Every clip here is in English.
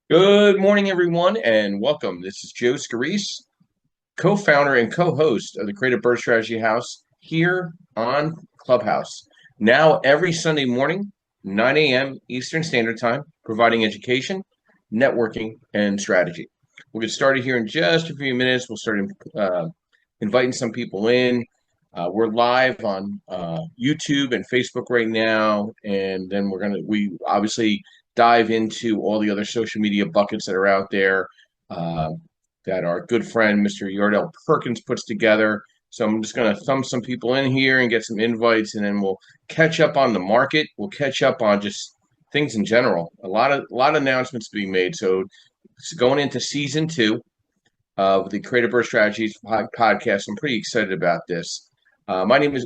Good morning, everyone, and welcome. This is Joe Scarice, co-founder and co-host of the Creative Birth Strategy House here on Clubhouse. Now, every Sunday morning, 9 a.m. Eastern Standard Time, providing education, networking, and strategy. We'll get started here in just a few minutes. We'll start inviting some people in. We're live on YouTube and Facebook right now, and then we obviously dive into all the other social media buckets that are out there uh, that our good friend Mr. Yardell Perkins puts together. So I'm just going to thumb some people in here and get some invites, and then we'll catch up on the market. We'll catch up on just things in general. A lot of announcements being made. So it's going into season two of the Creative Birth Strategies podcast. I'm pretty excited about this. My name is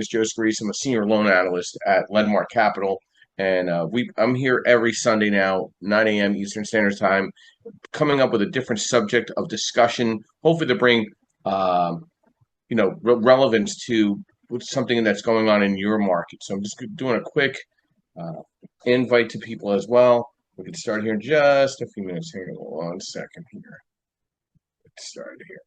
Joe Scarice. I'm a senior loan analyst at Lendmark Capital, and I'm here every Sunday now, 9 a.m. Eastern Standard Time, coming up with a different subject of discussion, hopefully to bring relevance to something that's going on in your market. So I'm just doing a quick uh, invite to people as well. We can start here in just a few minutes. Hang on 1 second here. Let's start here.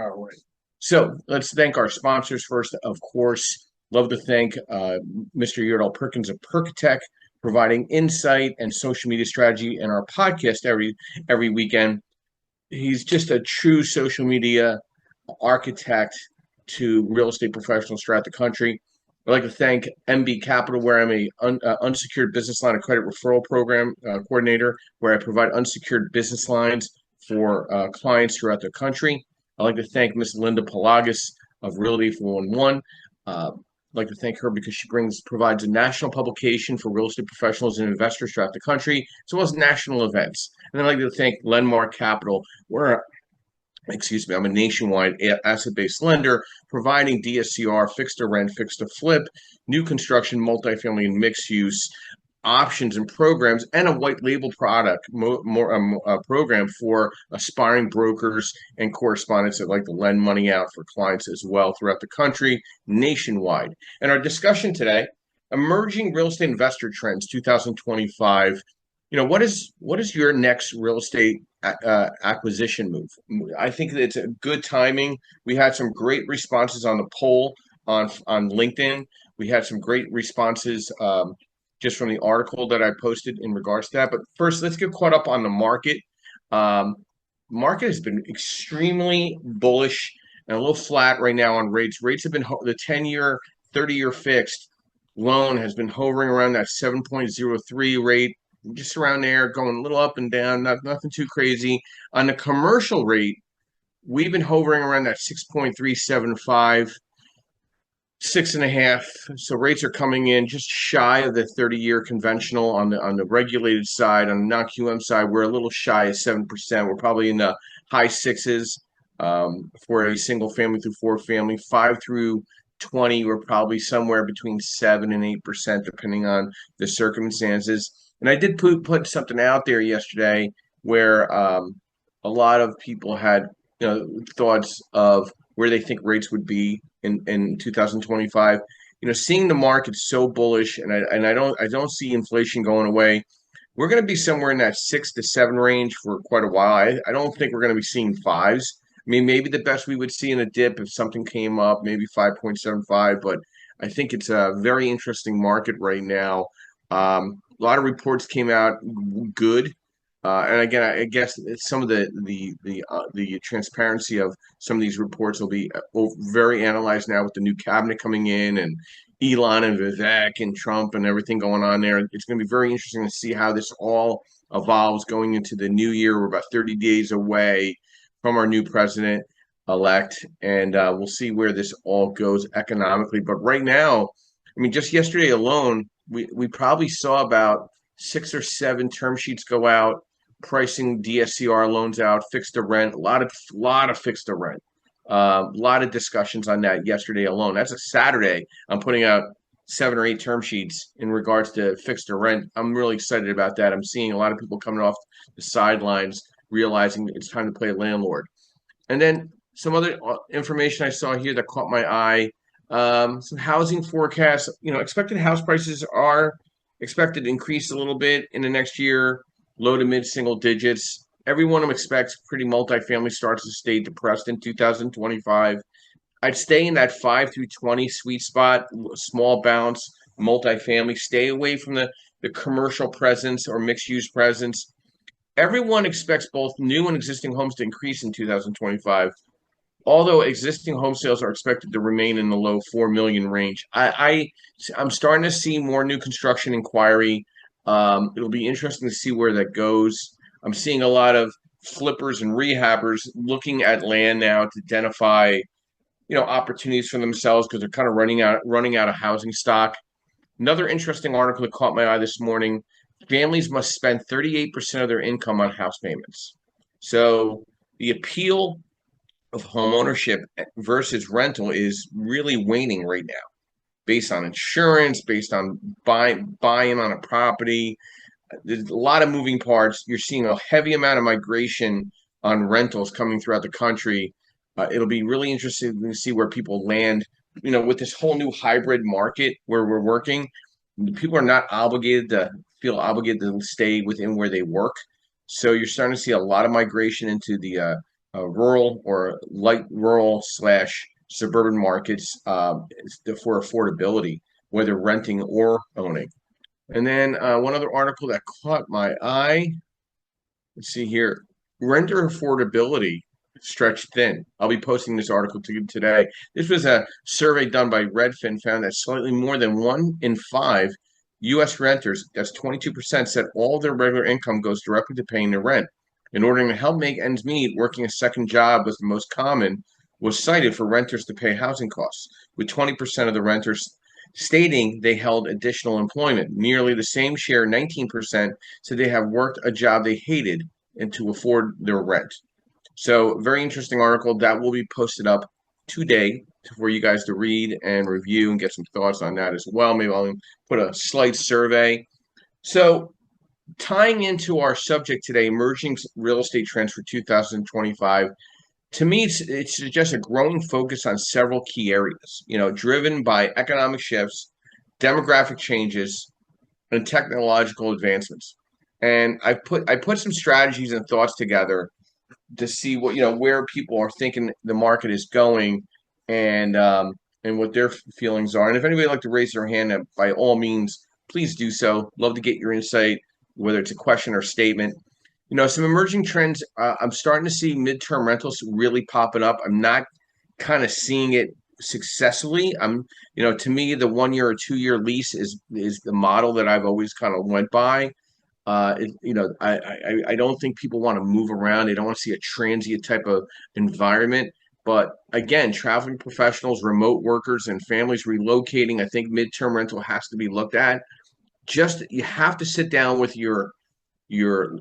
All right. So let's thank our sponsors first. Of course, love to thank Mr. Yardell Perkins of Perkatech, providing insight and social media strategy in our podcast every weekend. He's just a true social media architect to real estate professionals throughout the country. I'd like to thank MB Capital, where I'm a unsecured business line of credit referral program coordinator, where I provide unsecured business lines for clients throughout the country. I'd like to thank Ms. Linda Pelagas of Realty 411. I'd like to thank her because she provides a national publication for real estate professionals and investors throughout the country, as well as national events. And I'd like to thank Lendmark Capital, where I'm a nationwide asset-based lender providing DSCR, fixed to rent, fixed to flip, new construction, multifamily, and mixed use options and programs, and a white label product program for aspiring brokers and correspondents that like to lend money out for clients as well throughout the country, nationwide. And our discussion today: emerging real estate investor trends 2025. What is your next real estate acquisition move? I think that it's a good timing. We had some great responses on the poll on LinkedIn. We had some great responses just from the article that I posted in regards to that. But first, let's get caught up on the market. Um, Market has been extremely bullish and a little flat right now on rates. Rates have been the 10-year, 30-year fixed loan has been hovering around that 7.03 rate, just around there, going a little up and down, nothing too crazy. On the commercial rate, we've been hovering around that 6.375, 6.5. So rates are coming in just shy of the 30-year conventional on the regulated side. On the non-QM side, we're a little shy of 7%. We're probably in the high sixes for a single family through four family. 5 through 20, we're probably somewhere between 7 and 8%, depending on the circumstances. And I did put something out there yesterday where a lot of people had thoughts of where they think rates would be in 2025. Seeing the market so bullish, and I don't see inflation going away. We're going to be somewhere in that 6 to 7 range for quite a while. I don't think we're going to be seeing fives. I mean, maybe the best we would see in a dip if something came up, maybe 5.75. But I think it's a very interesting market right now. A lot of reports came out good. And again, I guess some of the transparency of some of these reports will be very analyzed now with the new cabinet coming in and Elon and Vivek and Trump and everything going on there. It's going to be very interesting to see how this all evolves going into the new year. We're about 30 days away from our new president elect, and we'll see where this all goes economically. But right now, I mean, just yesterday alone, we probably saw about 6 or 7 term sheets go out pricing DSCR loans out, fixed to rent, a lot of fixed to rent. A lot of discussions on that yesterday alone. That's a Saturday. I'm putting out 7 or 8 term sheets in regards to fixed to rent. I'm really excited about that. I'm seeing a lot of people coming off the sidelines, realizing it's time to play a landlord. And then some other information I saw here that caught my eye. Some housing forecasts. Expected house prices are expected to increase a little bit in the next year. low to mid single digits. Everyone expects pretty multifamily starts to stay depressed in 2025. I'd stay in that 5 through 20 sweet spot, small bounce, multifamily. Stay away from the commercial presence or mixed use presence. Everyone expects both new and existing homes to increase in 2025, although existing home sales are expected to remain in the low 4 million range. I'm starting to see more new construction inquiry. It'll be interesting to see where that goes. I'm seeing a lot of flippers and rehabbers looking at land now to identify, opportunities for themselves because they're kind of running out of housing stock. Another interesting article that caught my eye this morning: families must spend 38% of their income on house payments. So the appeal of home ownership versus rental is really waning right now, based on insurance, based on buying on a property. There's a lot of moving parts. You're seeing a heavy amount of migration on rentals coming throughout the country. It'll be really interesting to see where people land, with this whole new hybrid market where we're working. People are not feel obligated to stay within where they work. So you're starting to see a lot of migration into the rural or light rural slash suburban markets for affordability, whether renting or owning. And then one other article that caught my eye. Let's see here. Renter affordability stretched thin. I'll be posting this article to you today. This was a survey done by Redfin, found that slightly more than 1 in 5 U.S. renters, that's 22%, said all their regular income goes directly to paying their rent. In order to help make ends meet, working a second job was the most common, was cited for renters to pay housing costs, with 20% of the renters stating they held additional employment. Nearly the same share, 19%, said they have worked a job they hated and to afford their rent. So, very interesting article that will be posted up today for you guys to read and review and get some thoughts on that as well. Maybe I'll put a slight survey. So, tying into our subject today, emerging real estate trends for 2025. To me, it's just a growing focus on several key areas, driven by economic shifts, demographic changes, and technological advancements. And I put some strategies and thoughts together to see what where people are thinking the market is going, and what their feelings are. And if anybody would like to raise their hand, by all means, please do so. Love to get your insight, whether it's a question or statement. Some emerging trends. I'm starting to see midterm rentals really popping up. I'm not kind of seeing it successfully. To me, the 1 year or 2 year lease is the model that I've always kind of went by. I don't think people want to move around. They don't want to see a transient type of environment. But again, traveling professionals, remote workers, and families relocating, I think midterm rental has to be looked at. Just you have to sit down with your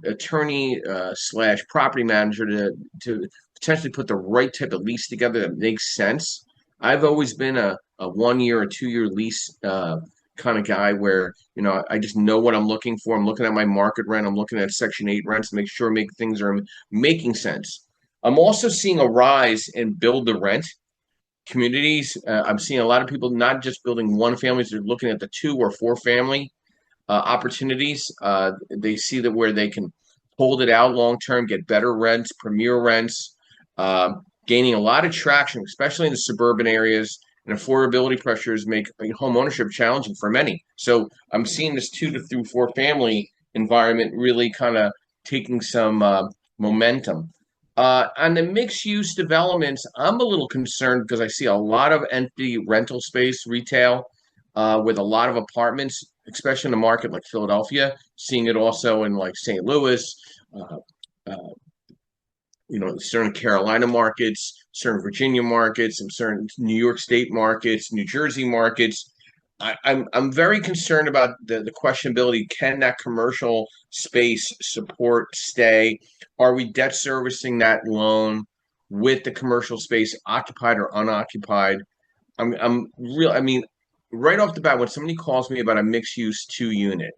attorney slash property manager to potentially put the right type of lease together that makes sense. I've always been a 1 year or 2 year lease kind of guy where I just know what I'm looking for. I'm looking at my market rent. I'm looking at Section 8 rents to make sure things are making sense. I'm also seeing a rise in build to rent communities. I'm seeing a lot of people not just building one families; they're looking at the 2 or 4 family opportunities. They see that where they can hold it out long term, get better rents, premier rents, gaining a lot of traction, especially in the suburban areas. And affordability pressures make home ownership challenging for many. So I'm seeing this 2 to 4 family environment really kind of taking some momentum. On the mixed use developments, I'm a little concerned because I see a lot of empty rental space retail with a lot of apartments, especially in a market like Philadelphia, seeing it also in like St. Louis, uh, uh, certain Carolina markets, certain Virginia markets, and certain New York State markets, New Jersey markets. I'm very concerned about the questionability. Can that commercial space support stay? Are we debt servicing that loan with the commercial space occupied or unoccupied? I'm real. I mean, right off the bat, when somebody calls me about a mixed use 2 unit,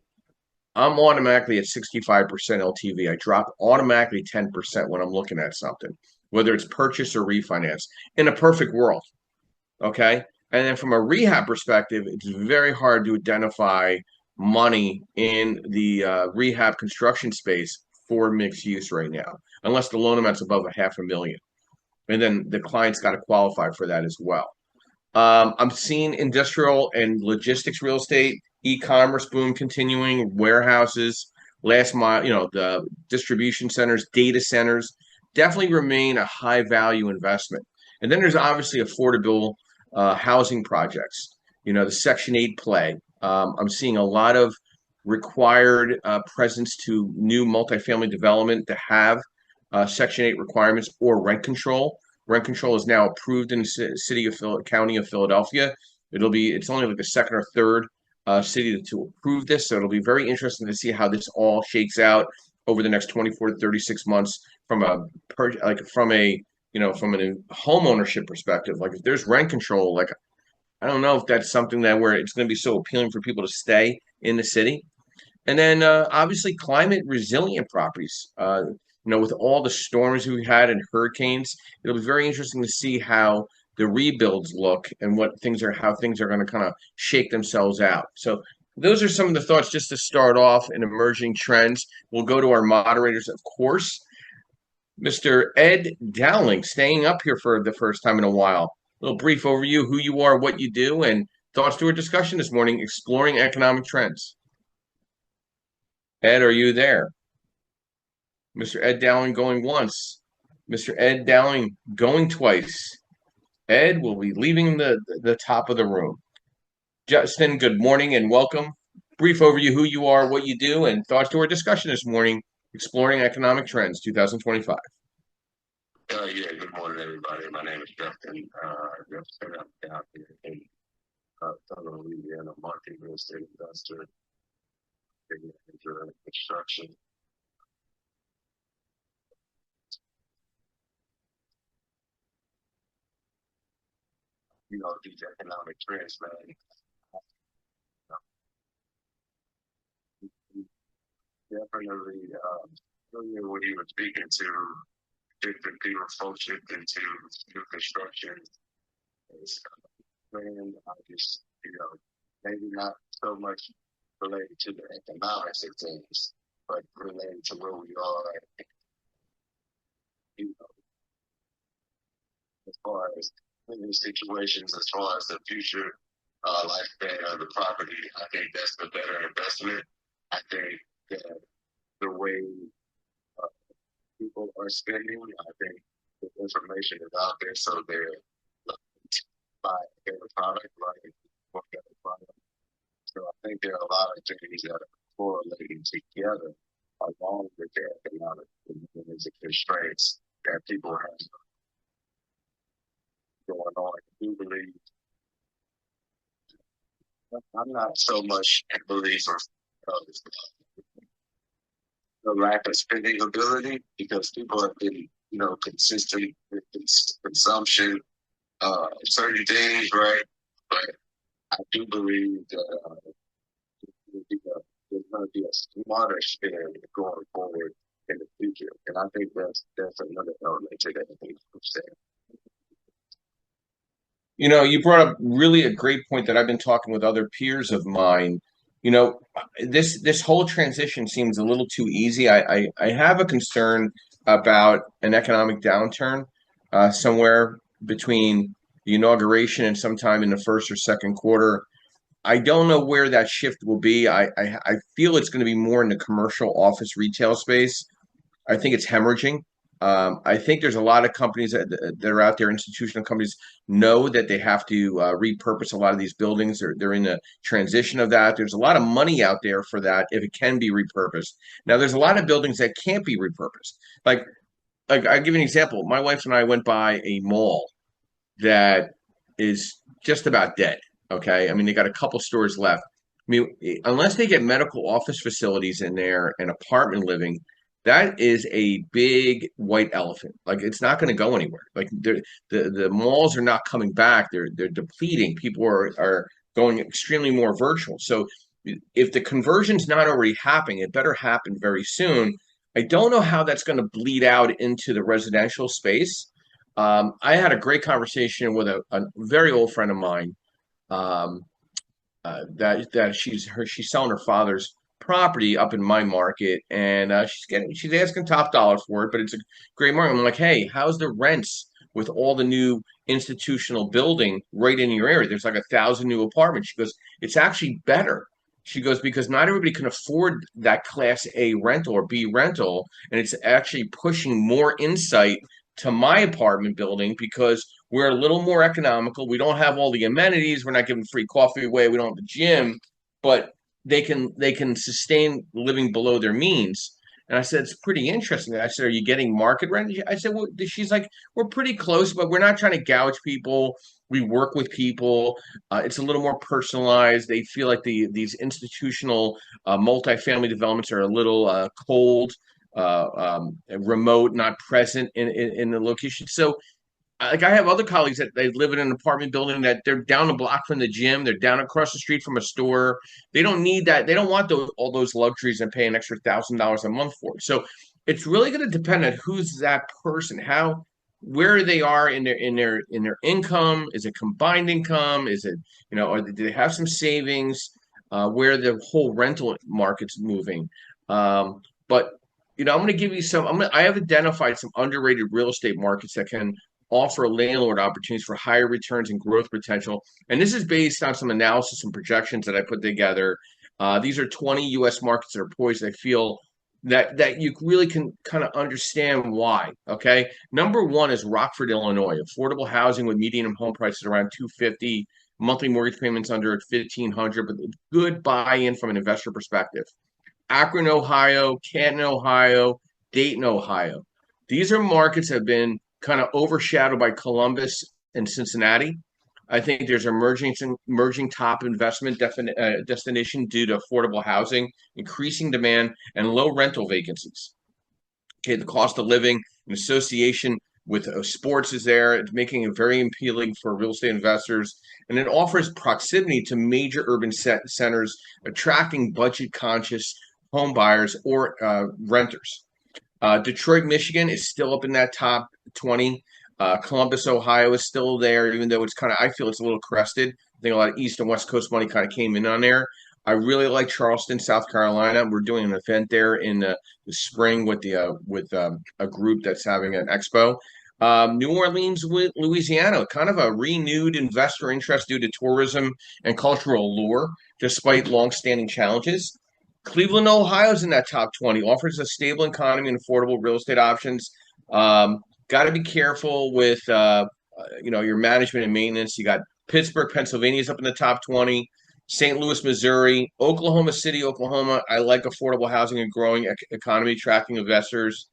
I'm automatically at 65% LTV. I drop automatically 10% when I'm looking at something, whether it's purchase or refinance in a perfect world. Okay. And then from a rehab perspective, it's very hard to identify money in the rehab construction space for mixed use right now, unless the loan amount's above a half a million. And then the client's got to qualify for that as well. I'm seeing industrial and logistics real estate, e-commerce boom continuing, warehouses, last mile, the distribution centers, data centers definitely remain a high value investment. And then there's obviously affordable housing projects, the Section 8 play. I'm seeing a lot of required presence to new multifamily development to have Section 8 requirements or rent control. Rent control is now approved in the city of county of Philadelphia. It's only like the second or third city to approve this. So it'll be very interesting to see how this all shakes out over the next 24 to 36 months from a home ownership perspective. Like if there's rent control, like I don't know if that's something that where it's going to be so appealing for people to stay in the city. And then obviously climate resilient properties. With all the storms we had and hurricanes, it'll be very interesting to see how the rebuilds look and how things are going to kind of shake themselves out. So those are some of the thoughts just to start off in emerging trends. We'll go to our moderators, of course. Mr. Ed Dowling, staying up here for the first time in a while. A little brief overview, who you are, what you do, and thoughts to our discussion this morning, exploring economic trends. Ed, are you there? Mr. Ed Dowling going once. Mr. Ed Dowling going twice. Ed will be leaving the top of the room. Justin, good morning and welcome. Brief overview, who you are, what you do, and thoughts to our discussion this morning, exploring economic trends 2025. Good morning, everybody. My name is Justin. I'm down here in Southern Louisiana, market real estate investor, big manager in construction. These economic trends, man. Definitely, earlier when you were speaking to different people, folks shifting to new construction, and I just, maybe not so much related to the economics of things, but related to where we are, as far as living situations, as far as the future lifespan of the property. I think that's the better investment. I think that the way people are spending, I think the information is out there, so they're looking to buy a better product, right? For better product. So I think there are a lot of things that are correlating together along with the economic constraints that people have going on. I do believe I'm not so much in belief of the lack of spending ability because people have been, consistent with consumption, certain things, right? But I do believe that there's going to be a smarter spend going forward in the future, and I think that's another element to that. I think I'm saying. You brought up really a great point that I've been talking with other peers of mine. This whole transition seems a little too easy. I have a concern about an economic downturn somewhere between the inauguration and sometime in the first or second quarter. I don't know where that shift will be. I feel it's going to be more in the commercial office retail space. I think it's hemorrhaging. I think there's a lot of companies that are out there, institutional companies, know that they have to repurpose a lot of these buildings. They're in the transition of that. There's a lot of money out there for that if it can be repurposed. Now, there's a lot of buildings that can't be repurposed. Like I'll give you an example. My wife and I went by a mall that is just about dead. Okay. I mean, they got a couple stores left. I mean, unless they get medical office facilities in there and apartment living, that is a big white elephant. Like it's not going to go anywhere. Like the malls are not coming back. They're depleting. People are going extremely more virtual. So if the conversion's not already happening, it better happen very soon. I don't know how that's going to bleed out into the residential space. I had a great conversation with a very old friend of mine. that she's selling her father's property up in my market, and she's asking top dollar for it, but it's a great market. I'm like, hey, how's the rents with all the new institutional building right in your area? There's like 1,000 new apartments. She goes, it's actually better. She goes, because not everybody can afford that class A rental or B rental, and it's actually pushing more insight to my apartment building because we're a little more economical. We don't have all the amenities. We're not giving free coffee away. We don't have the gym, but they can sustain living below their means. And I said, it's pretty interesting. I said, are you getting market rent? I said, well, she's like, we're pretty close, but we're not trying to gouge people. We work with people. It's a little more personalized. They feel like these institutional multifamily developments are a little cold, remote, not present in the location. So like I have other colleagues that they live in an apartment building that they're down a block from the gym, they're down across the street from a store. They don't need that. They don't want all those luxuries and pay an extra $1,000 a month for it. So it's really going to depend on who's that person, how where they are in their income. Is it combined income? Is it or do they have some savings? Where the whole rental market's moving. But I'm going to give you some. I have identified some underrated real estate markets that can offer landlord opportunities for higher returns and growth potential. And this is based on some analysis and projections that I put together. These are 20 U.S. markets that are poised. I feel that you really can kind of understand why. Okay, number one is Rockford, Illinois. Affordable housing with median home prices around 250, monthly mortgage payments under 1,500, but good buy-in from an investor perspective. Akron, Ohio, Canton, Ohio, Dayton, Ohio. These are markets that have been kind of overshadowed by Columbus and Cincinnati. I think there's emerging top investment destination due to affordable housing, increasing demand, and low rental vacancies. Okay, the cost of living in association with sports is there. It's making it very appealing for real estate investors, and it offers proximity to major urban centers, attracting budget-conscious home buyers or renters. Detroit, Michigan is still up in that top 20. Columbus, Ohio is still there, even though I feel it's a little crested. I think a lot of East and West Coast money kind of came in on there. I really like Charleston, South Carolina. We're doing an event there in the spring with a group that's having an expo. New Orleans, Louisiana, kind of a renewed investor interest due to tourism and cultural allure, despite longstanding challenges. Cleveland, Ohio is in that top 20, offers a stable economy and affordable real estate options. Got to be careful with your management and maintenance. You got Pittsburgh, Pennsylvania is up in the top 20. St. Louis, Missouri, Oklahoma City, Oklahoma. I like affordable housing and growing economy, attracting investors.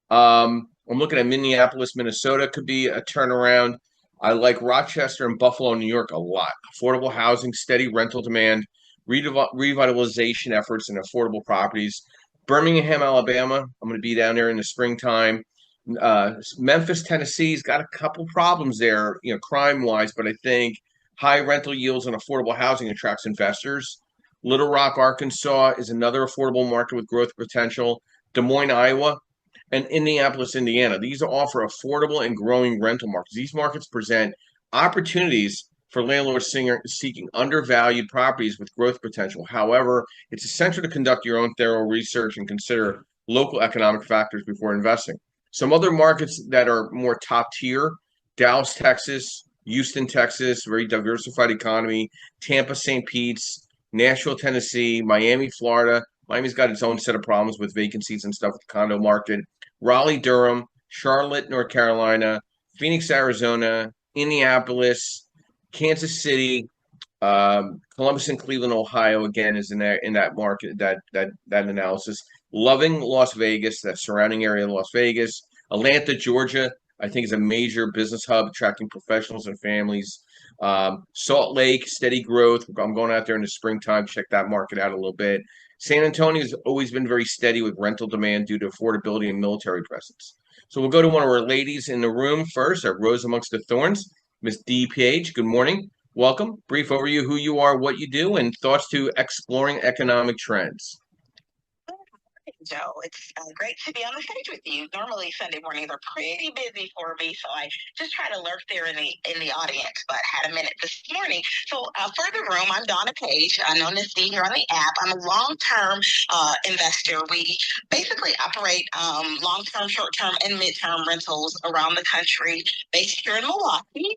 I'm looking at Minneapolis, Minnesota could be a turnaround. I like Rochester and Buffalo, New York a lot. Affordable housing, steady rental demand, revitalization efforts, and affordable properties. Birmingham, Alabama. I'm going to be down there in the springtime. Memphis, Tennessee's got a couple problems there, crime wise, but I think high rental yields and affordable housing attracts investors. Little Rock, Arkansas is another affordable market with growth potential. Des Moines, Iowa, and Indianapolis, Indiana. These offer affordable and growing rental markets. These markets present opportunities for landlords seeking undervalued properties with growth potential. However, it's essential to conduct your own thorough research and consider local economic factors before investing. Some other markets that are more top tier: Dallas, Texas, Houston, Texas, very diversified economy, Tampa, St. Pete's, Nashville, Tennessee, Miami, Florida. Miami's got its own set of problems with vacancies and stuff with the condo market. Raleigh, Durham, Charlotte, North Carolina, Phoenix, Arizona, Indianapolis, Kansas City, Columbus and Cleveland, Ohio, again, is in that market, that analysis. Loving Las Vegas, that surrounding area of Las Vegas. Atlanta, Georgia, I think is a major business hub, attracting professionals and families. Salt Lake, steady growth. I'm going out there in the springtime, check that market out a little bit. San Antonio has always been very steady with rental demand due to affordability and military presence. So we'll go to one of our ladies in the room first, our Rose Amongst the Thorns, Miss D. Page. Good morning. Welcome. Brief overview, who you are, what you do, and thoughts to exploring economic trends. Joe. It's great to be on the stage with you. Normally Sunday mornings are pretty busy for me, so I just try to lurk there in the audience. But had a minute this morning. So for the room, I'm Donna Page, known as D here on the app. I'm a long-term investor. We basically operate long-term, short-term, and midterm rentals around the country, based here in Milwaukee.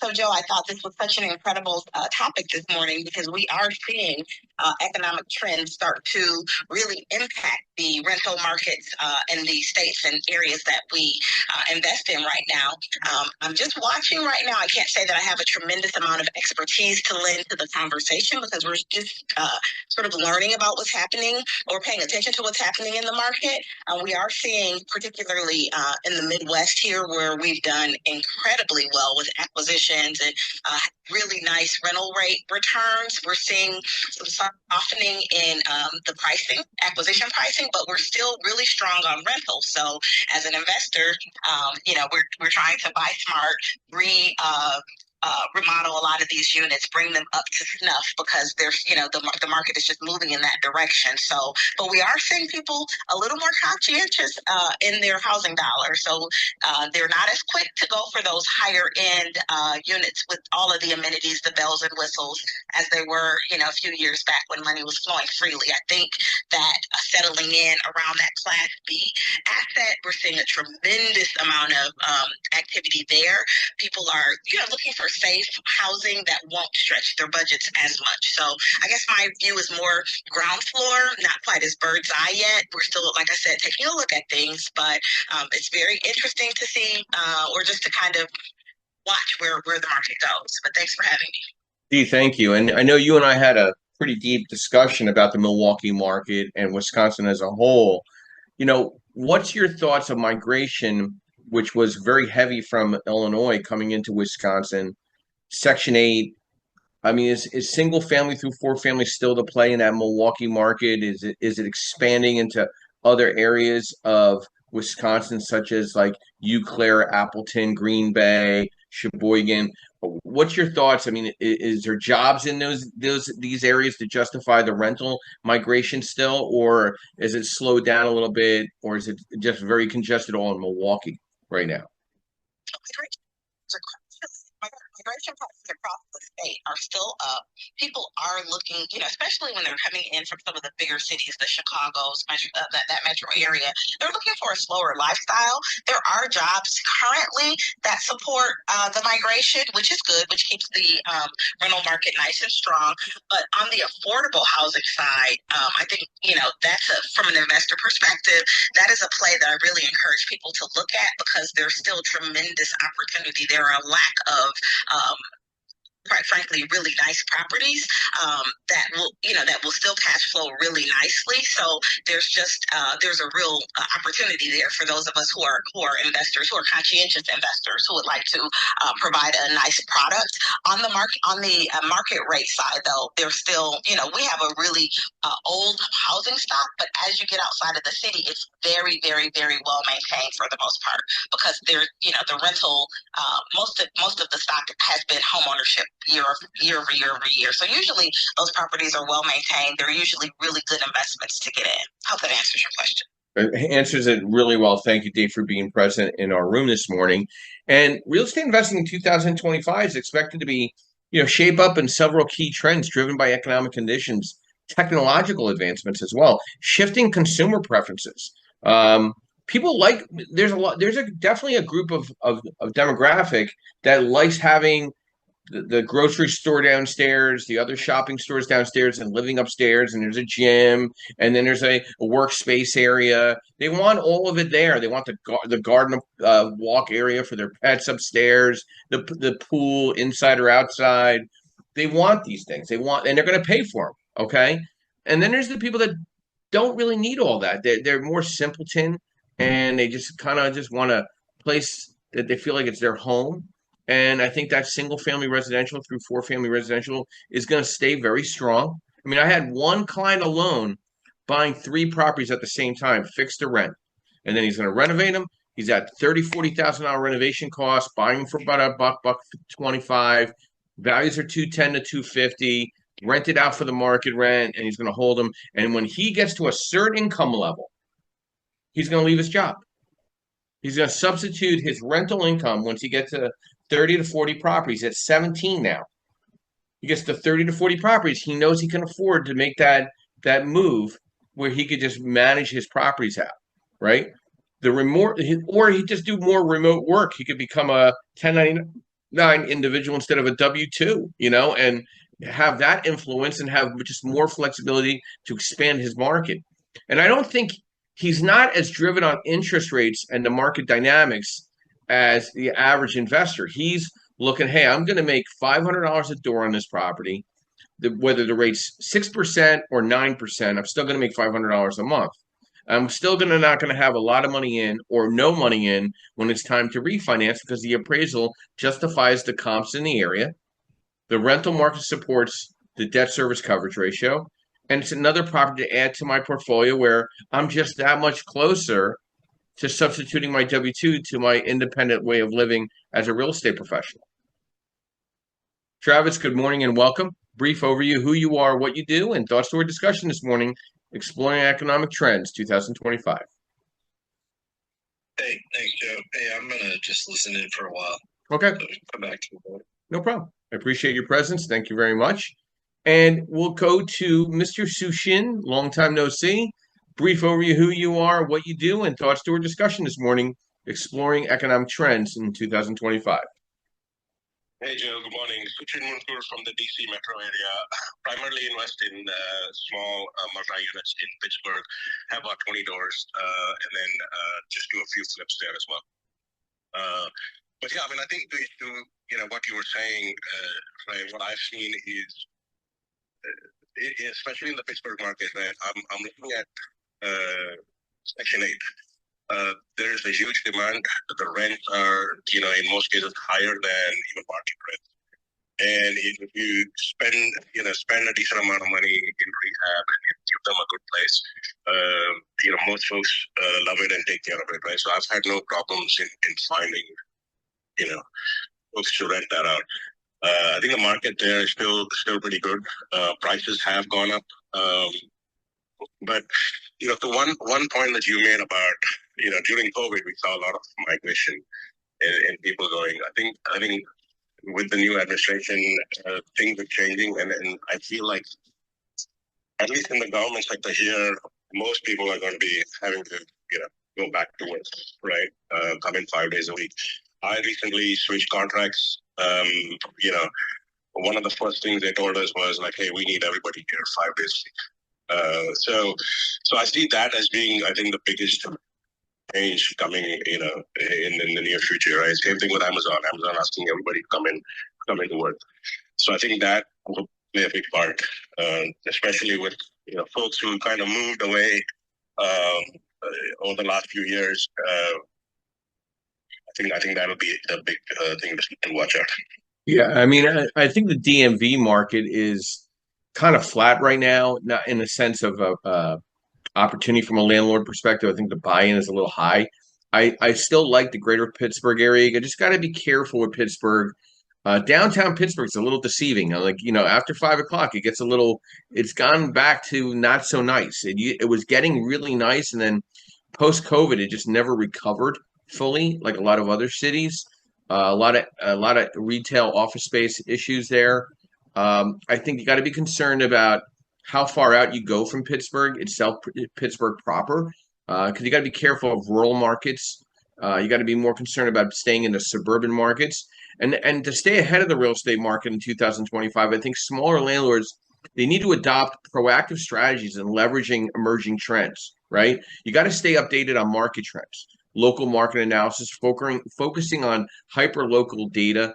So Joe, I thought this was such an incredible topic this morning because we are seeing economic trends start to really impact the rental markets in the states and areas that we invest in right now. I'm just watching right now. I can't say that I have a tremendous amount of expertise to lend to the conversation because we're just sort of learning about what's happening or paying attention to what's happening in the market. We are seeing, particularly in the Midwest here, where we've done incredibly well with acquisitions and really nice rental rate returns. We're seeing some softening in the pricing, acquisition pricing, but we're still really strong on rental. So as an investor, we're trying to buy smart, remodel a lot of these units, bring them up to snuff because there's, the market is just moving in that direction. So, but we are seeing people a little more conscientious in their housing dollars. So they're not as quick to go for those higher end units with all of the amenities, the bells and whistles, as they were, a few years back when money was flowing freely. I think that settling in around that Class B asset, we're seeing a tremendous amount of activity there. People are, looking for safe housing that won't stretch their budgets as much. So I guess my view is more ground floor, not quite as bird's eye yet. We're still, like I said, taking a look at things, but it's very interesting to see or just to kind of watch where the market goes. But thanks for having me. Dee, thank you. And I know you and I had a pretty deep discussion about the Milwaukee market and Wisconsin as a whole. What's your thoughts of migration, which was very heavy from Illinois coming into Wisconsin? Section 8. I mean, is single family through four family still the play in that Milwaukee market? Is it expanding into other areas of Wisconsin, such as like Eau Claire, Appleton, Green Bay, Sheboygan? What's your thoughts? I mean, is there jobs in these areas to justify the rental migration still, or is it slowed down a little bit, or is it just very congested all in Milwaukee right now? Migration prices across the state are still up. People are looking, especially when they're coming in from some of the bigger cities, the Chicago's, that metro area. They're looking for a slower lifestyle. There are jobs currently that support the migration, which is good, which keeps the rental market nice and strong. But on the affordable housing side, I think, that's from an investor perspective, that is a play that I really encourage people to look at because there's still tremendous opportunity. There are a lack of quite frankly, really nice properties that will still cash flow really nicely. So there's a real opportunity there for those of us who are investors, who are conscientious investors, who would like to provide a nice product on the market rate side. Though there's still, we have a really old housing stock, but as you get outside of the city, it's very, very, very well maintained for the most part because the rental, most of the stock has been home ownership year over year. So usually those properties are well maintained. They're usually really good investments to get in. Hope that answers your question. It answers it really well. Thank you, Dave, for being present in our room this morning. And real estate investing in 2025 is expected to be, shape up in several key trends driven by economic conditions, technological advancements as well, shifting consumer preferences. People there's definitely a group of demographic that likes having the grocery store downstairs, the other shopping stores downstairs, and living upstairs, and there's a gym, and then there's a workspace area. They want all of it there. They want the garden walk area for their pets upstairs, the pool inside or outside. They want these things. And they're going to pay for them. Okay, and then there's the people that don't really need all that. They're more simpleton, and they just kind of just want a place that they feel like it's their home. And I think that single family residential through four family residential is going to stay very strong. I mean, I had one client alone buying three properties at the same time, fixed to rent. And then he's going to renovate them. He's at $30,000-$40,000 renovation costs, buying them for about $125. Values are 210 to 250. rent it out for the market rent, and he's going to hold them. And when he gets to a certain income level, he's going to leave his job. He's going to substitute his rental income once he gets to 30 to 40 properties. At 17 now, he gets to 30 to 40 properties. He knows he can afford to make that move where he could just manage his properties out, right? The remote, or he just do more remote work. He could become a 1099 individual instead of a W-2, and have that influence and have just more flexibility to expand his market. And I don't think he's not as driven on interest rates and the market dynamics as the average investor. He's looking, hey, I'm going to make $500 a door on this property. Whether the rate's 6% or 9%, I'm still going to make $500 a month. I'm still not going to have a lot of money in or no money in when it's time to refinance because the appraisal justifies the comps in the area. The rental market supports the debt service coverage ratio. And it's another property to add to my portfolio where I'm just that much closer to substituting my W-2 to my independent way of living as a real estate professional. Travis, good morning and welcome. Brief overview, who you are, what you do, and thoughts to our discussion this morning, exploring economic trends 2025. Hey, thanks, Joe. Hey, I'm going to just listen in for a while. Okay. So come back to the board. No problem. I appreciate your presence. Thank you very much. And we'll go to Mr. Sushin, long time no see. Brief overview, who you are, what you do, and thoughts to our discussion this morning, exploring economic trends in 2025. Hey Joe, good morning. Suchin Munkur from the DC metro area. Primarily invest in small multi-units in Pittsburgh. Have about 20 doors, and then just do a few flips there as well. But yeah, I mean, I think the issue, what you were saying, right? What I've seen is, especially in the Pittsburgh market, right? I'm looking at Section 8. There's a huge demand. The rents are, in most cases higher than even market rent. And if you spend a decent amount of money in rehab and give them a good place, most folks love it and take care of it, right? So I've had no problems in finding, folks to rent that out. I think the market there is still pretty good. Prices have gone up. But to one point that you made about, during COVID, we saw a lot of migration and people going. I think with the new administration, things are changing, and I feel like, at least in the government sector here, most people are going to be having to, go back to work, right? Come in 5 days a week. I recently switched contracts. One of the first things they told us was like, hey, we need everybody here 5 days a week. So I see that as being, I think, the biggest change coming, in the near future, right? Same thing with Amazon. Amazon asking everybody to come into work. So I think that will play a big part, especially with folks who kind of moved away over the last few years. I think that'll be the big thing to watch out. Yeah, I mean, I think the DMV market is kind of flat right now, not in the sense of opportunity from a landlord perspective. I think the buy-in is a little high. I still like the greater Pittsburgh area. You just got to be careful with Pittsburgh. Downtown Pittsburgh is a little deceiving. Like, after 5 o'clock, it's gone back to not so nice. It was getting really nice. And then post-COVID, it just never recovered fully like a lot of other cities. A lot of retail office space issues there. I think you got to be concerned about how far out you go from Pittsburgh itself, Pittsburgh proper, because you got to be careful of rural markets. You got to be more concerned about staying in the suburban markets, and to stay ahead of the real estate market in 2025. I think smaller landlords, they need to adopt proactive strategies and leveraging emerging trends. Right, you got to stay updated on market trends, local market analysis, focusing on hyper local data,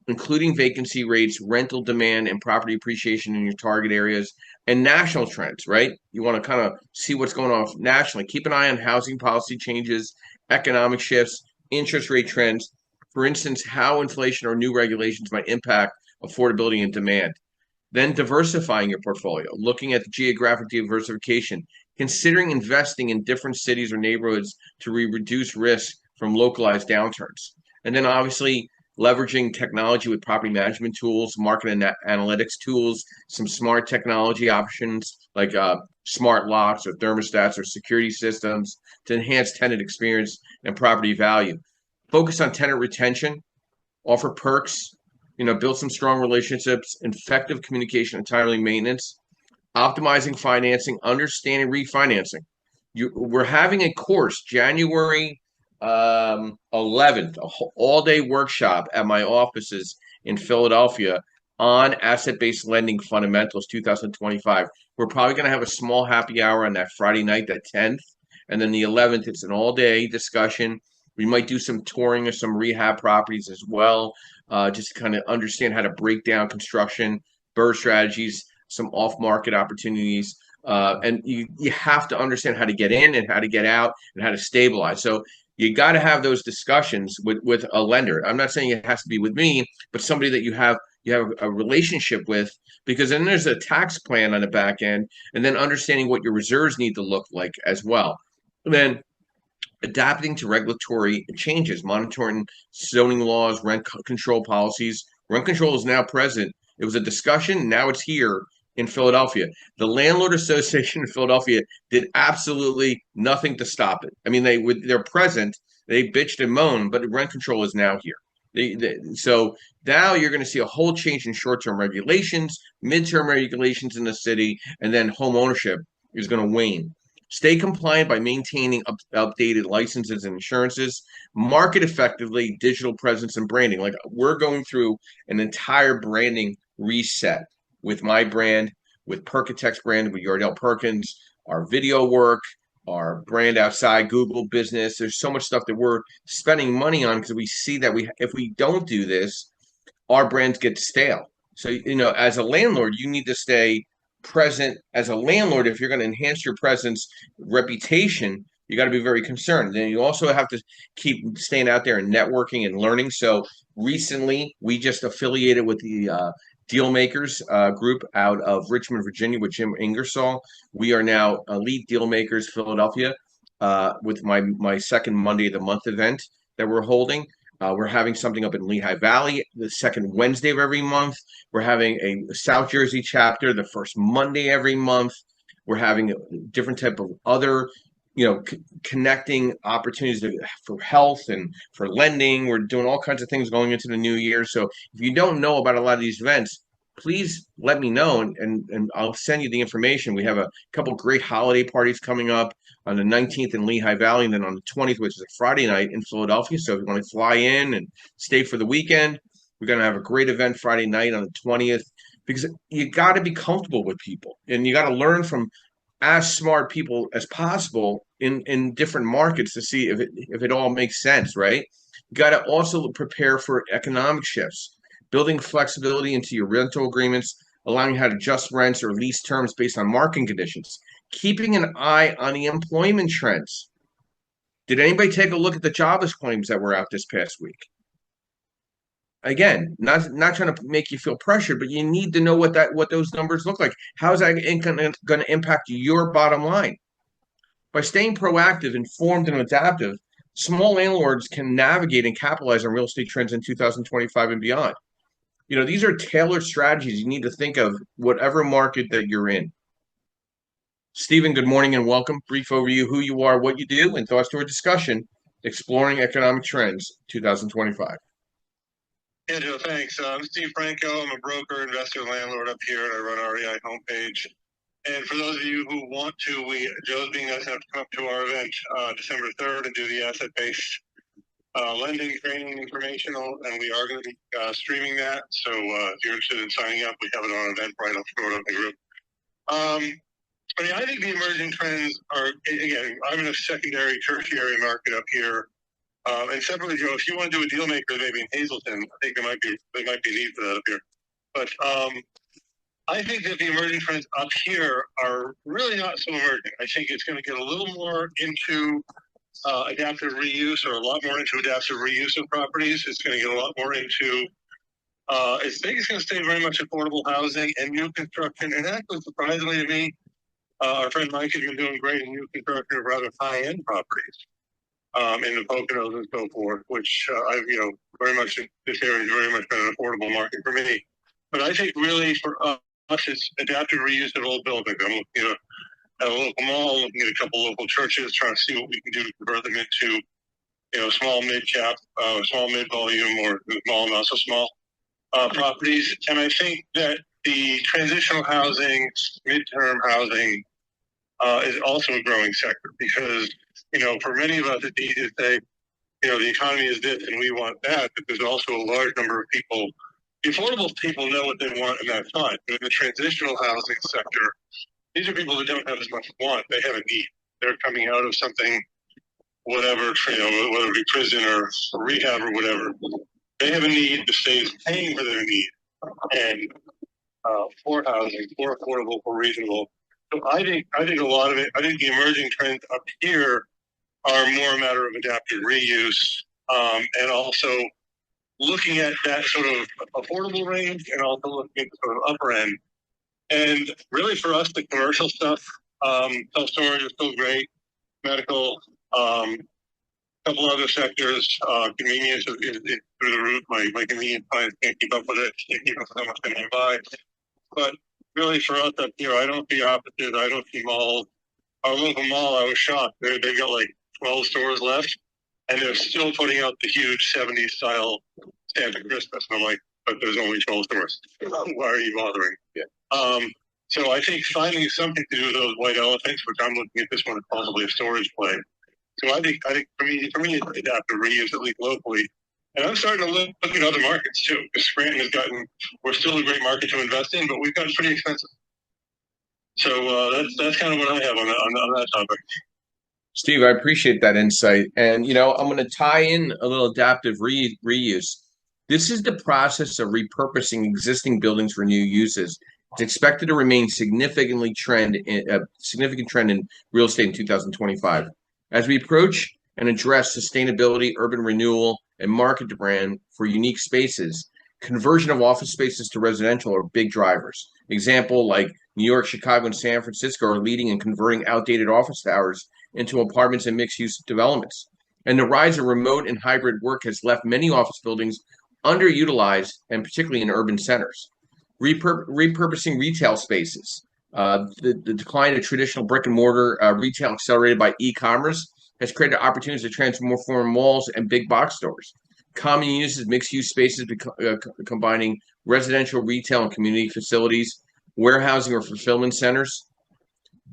including vacancy rates, rental demand, and property appreciation in your target areas, and national trends, right? You want to kind of see what's going on nationally. Keep an eye on housing policy changes, economic shifts, interest rate trends. For instance, how inflation or new regulations might impact affordability and demand. Then diversifying your portfolio, looking at the geographic diversification, considering investing in different cities or neighborhoods to reduce risk from localized downturns. And then obviously leveraging technology with property management tools, market and analytics tools, some smart technology options like smart locks or thermostats or security systems to enhance tenant experience and property value. Focus on tenant retention, offer perks, build some strong relationships, effective communication and timely maintenance, optimizing financing, understanding refinancing. We're having a course January 11th, all-day workshop at my offices in Philadelphia on asset-based lending fundamentals 2025. We're probably going to have a small happy hour on that Friday night, that 10th, and then the 11th, it's an all-day discussion. We might do some touring of some rehab properties as well, just to kind of understand how to break down construction, BRRRR strategies, some off-market opportunities. And you have to understand how to get in and how to get out and how to stabilize. So you got to have those discussions with a lender. I'm not saying it has to be with me, but somebody that you have a relationship with, because then there's a tax plan on the back end, and then understanding what your reserves need to look like as well. And then adapting to regulatory changes, monitoring zoning laws, rent control policies. Rent control is now present. It was a discussion. Now it's here in Philadelphia. The Landlord Association in Philadelphia did absolutely nothing to stop it. I mean, they're present. They bitched and moaned, but rent control is now here. So now you're going to see a whole change in short-term regulations, midterm regulations in the city, and then home ownership is going to wane. Stay compliant by maintaining updated licenses and insurances. Market effectively digital presence and branding. Like we're going through an entire branding reset with my brand, with Perkatech's brand, with Yardell Perkins, our video work, our brand outside Google business. There's so much stuff that we're spending money on because we see that if we don't do this, our brands get stale. So, as a landlord, you need to stay present as a landlord. If you're going to enhance your presence, reputation, you got to be very concerned. Then you also have to keep staying out there and networking and learning. So recently, we just affiliated with the Dealmakers group out of Richmond, Virginia, with Jim Ingersoll. We are now Elite Dealmakers Philadelphia with my second Monday of the month event that we're holding. We're having something up in Lehigh Valley the second Wednesday of every month. We're having a South Jersey chapter the first Monday every month. We're having a different type of other, connecting opportunities for health and for lending. We're doing all kinds of things going into the new year. So if you don't know about a lot of these events, please let me know and I'll send you the information. We have a couple great holiday parties coming up on the 19th in Lehigh Valley, and then on the 20th, which is a Friday night in Philadelphia. So if you want to fly in and stay for the weekend, we're going to have a great event Friday night on the 20th, because you got to be comfortable with people and you got to learn from as smart people as possible in different markets to see if it all makes sense, right? You got to also prepare for economic shifts, building flexibility into your rental agreements, allowing you how to adjust rents or lease terms based on market conditions, keeping an eye on the employment trends. Did anybody take a look at the jobless claims that were out this past week? Again, not trying to make you feel pressured, but you need to know what those numbers look like. How is that going to impact your bottom line? By staying proactive, informed, and adaptive, small landlords can navigate and capitalize on real estate trends in 2025 and beyond. These are tailored strategies you need to think of whatever market that you're in. Stephen, good morning and welcome. Brief overview, who you are, what you do, and thoughts to our discussion, exploring economic trends 2025. Yeah, Joe, thanks. I'm Steve Franco. I'm a broker, investor, landlord up here, and I run our REI homepage. And for those of you who want to, Joe's being nice enough to come up to our event December 3rd and do the asset-based lending training informational, and we are going to be streaming that. So if you're interested in signing up, we have it on Eventbrite. I'll throw it up in the group. I think the emerging trends are, again, I'm in a secondary, tertiary market up here. And separately, Joe, if you want to do a deal maker, maybe in Hazleton, I think there might be need for that up here. But I think that the emerging trends up here are really not so emerging. I think it's going to get a little more into adaptive reuse, or a lot more into adaptive reuse of properties. It's going to get a lot more into, I think it's going to stay very much affordable housing and new construction. And actually, surprisingly to me, our friend Mike has been doing great in new construction of rather high-end properties. in the Poconos and so forth, which I, very much, this area has very much been an affordable market for me. But I think really for us, it's adaptive reuse of old buildings. I'm looking at a local mall, looking at a couple local churches, trying to see what we can do to convert them into, small mid-cap, small mid-volume, or small, not so small properties. And I think that the transitional housing, midterm housing, is also a growing sector because, for many of us, it's easy to say, the economy is this and we want that, but there's also a large number of people. The affordable people know what they want, and that's fine. But in the transitional housing sector, these are people that don't have as much want. They have a need. They're coming out of something, whatever, whether it be prison or rehab or whatever. They have a need. The state is paying for their need. And for housing, for affordable, for reasonable. So I think a lot of it, I think the emerging trends up here are more a matter of adaptive reuse, and also looking at that sort of affordable range and also looking at the sort of upper end. And really for us, the commercial stuff, self-storage is still great, medical, a couple other sectors, convenience is through the roof. My convenience clients can't keep up with it, can't keep up with how much they can buy. But really for us up here, I don't see offices, I don't see malls. Our local mall, I was shocked. They've got like 12 stores left, and they're still putting out the huge 70s style Santa Christmas. And I'm like, but there's only 12 stores. Why are you bothering? Yeah. So I think finding something to do with those white elephants, which I'm looking at this one as possibly a storage play. So I think for me, it's adaptive reuse, at least locally. And I'm starting to look at other markets too, because Scranton we're still a great market to invest in, but we've gotten pretty expensive. So that's kind of what I have on that topic. Steve, I appreciate that insight. And, I'm going to tie in a little adaptive reuse. This is the process of repurposing existing buildings for new uses. It's expected to remain a significant trend in real estate in 2025. As we approach and address sustainability, urban renewal, and market demand for unique spaces, conversion of office spaces to residential are big drivers. Example like New York, Chicago, and San Francisco are leading in converting outdated office towers into apartments and mixed-use developments. And the rise of remote and hybrid work has left many office buildings underutilized, and particularly in urban centers. Repurposing retail spaces. The decline of traditional brick and mortar retail accelerated by e-commerce has created opportunities to transform malls and big box stores. Common uses, mixed-use spaces combining residential, retail, and community facilities, warehousing or fulfillment centers.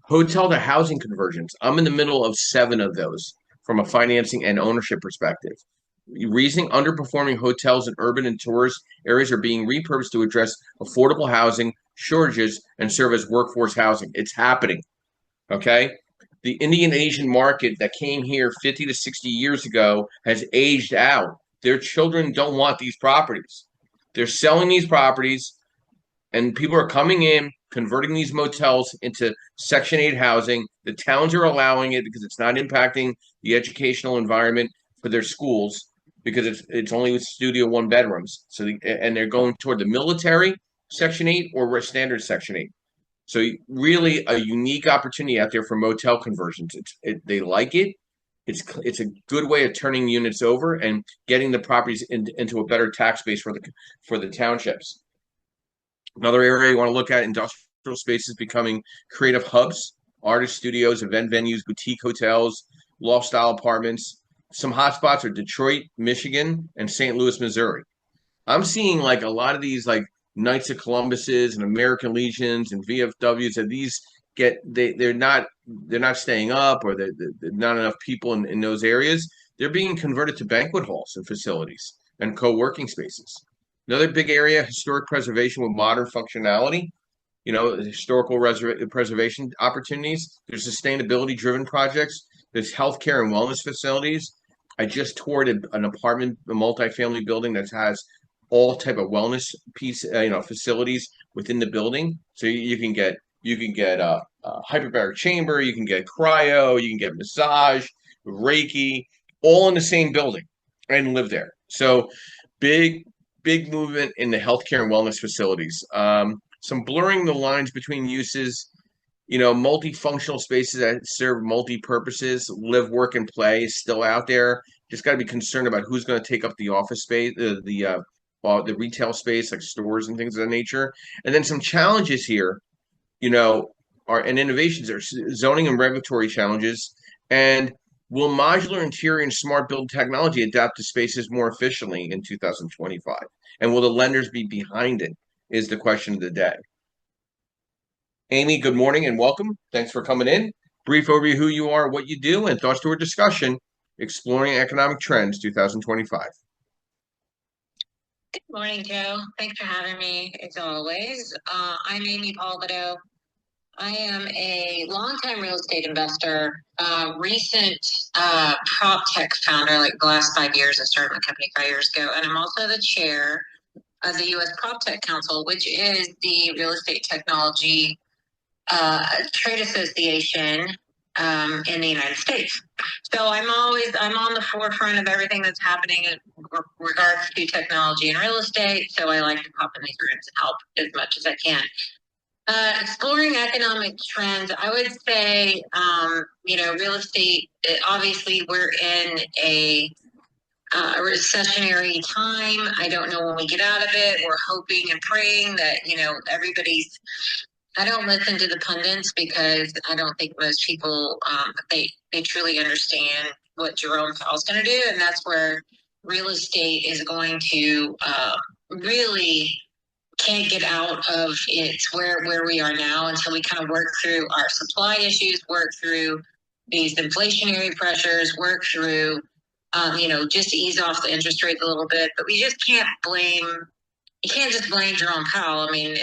Hotel to housing conversions. I'm in the middle of 7 of those from a financing and ownership perspective. Reasoning underperforming hotels in urban and tourist areas are being repurposed to address affordable housing shortages and serve as workforce housing. It's happening. Okay. The Indian Asian market that came here 50 to 60 years ago has aged out. Their children don't want these properties. They're selling these properties, and people are coming in, converting these motels into Section 8 housing. The towns are allowing it because it's not impacting the educational environment for their schools, because it's only with studio 1 bedrooms. So and they're going toward the military Section 8 or standard Section 8. So really a unique opportunity out there for motel conversions. They like it. It's a good way of turning units over and getting the properties into a better tax base for the townships. Another area you want to look at, industrial spaces becoming creative hubs, artist studios, event venues, boutique hotels, loft-style apartments. Some hotspots are Detroit, Michigan, and St. Louis, Missouri. I'm seeing like a lot of these like Knights of Columbuses and American Legions and VFWs, and these they're not staying up, or there's not enough people in those areas. They're being converted to banquet halls and facilities and co-working spaces. Another big area, historic preservation with modern functionality. Historical preservation opportunities. There's sustainability-driven projects. There's healthcare and wellness facilities. I just toured an apartment, a multifamily building that has all type of wellness facilities within the building. So you can get a hyperbaric chamber, you can get cryo, you can get massage, Reiki, all in the same building, and live there. So big movement in the healthcare and wellness facilities. Some blurring the lines between uses. multifunctional spaces that serve multi-purposes, live, work, and play is still out there. Just got to be concerned about who's going to take up the office space, the retail space, like stores and things of that nature. And then some challenges here, you know, are and innovations are zoning and regulatory challenges. And will modular interior and smart build technology adapt to spaces more efficiently in 2025? And will the lenders be behind it? Is the question of the day. Amy, good morning and welcome. Thanks for coming in. Brief overview of who you are, what you do, and thoughts to our discussion, Exploring Economic Trends 2025. Good morning, Joe. Thanks for having me, as always. I'm Amy Palvido. I am a longtime real estate investor, recent prop tech founder, like the last 5 years. I started my company 5 years ago, and I'm also the chair of the U.S. Prop Tech Council, which is the real estate technology trade association in the United States. So I'm on the forefront of everything that's happening in regards to technology and real estate. So I like to pop in these rooms and help as much as I can. Exploring economic trends, I would say, real estate, obviously we're in a recessionary time. I don't know when we get out of it. We're hoping and praying that, I don't listen to the pundits because I don't think most people, they truly understand what Jerome Powell's going to do. And that's where real estate is going to really can't get out of it where we are now until we kind of work through our supply issues, work through these inflationary pressures, work through, just ease off the interest rates a little bit. But we just can't you can't just blame Jerome Powell. I mean,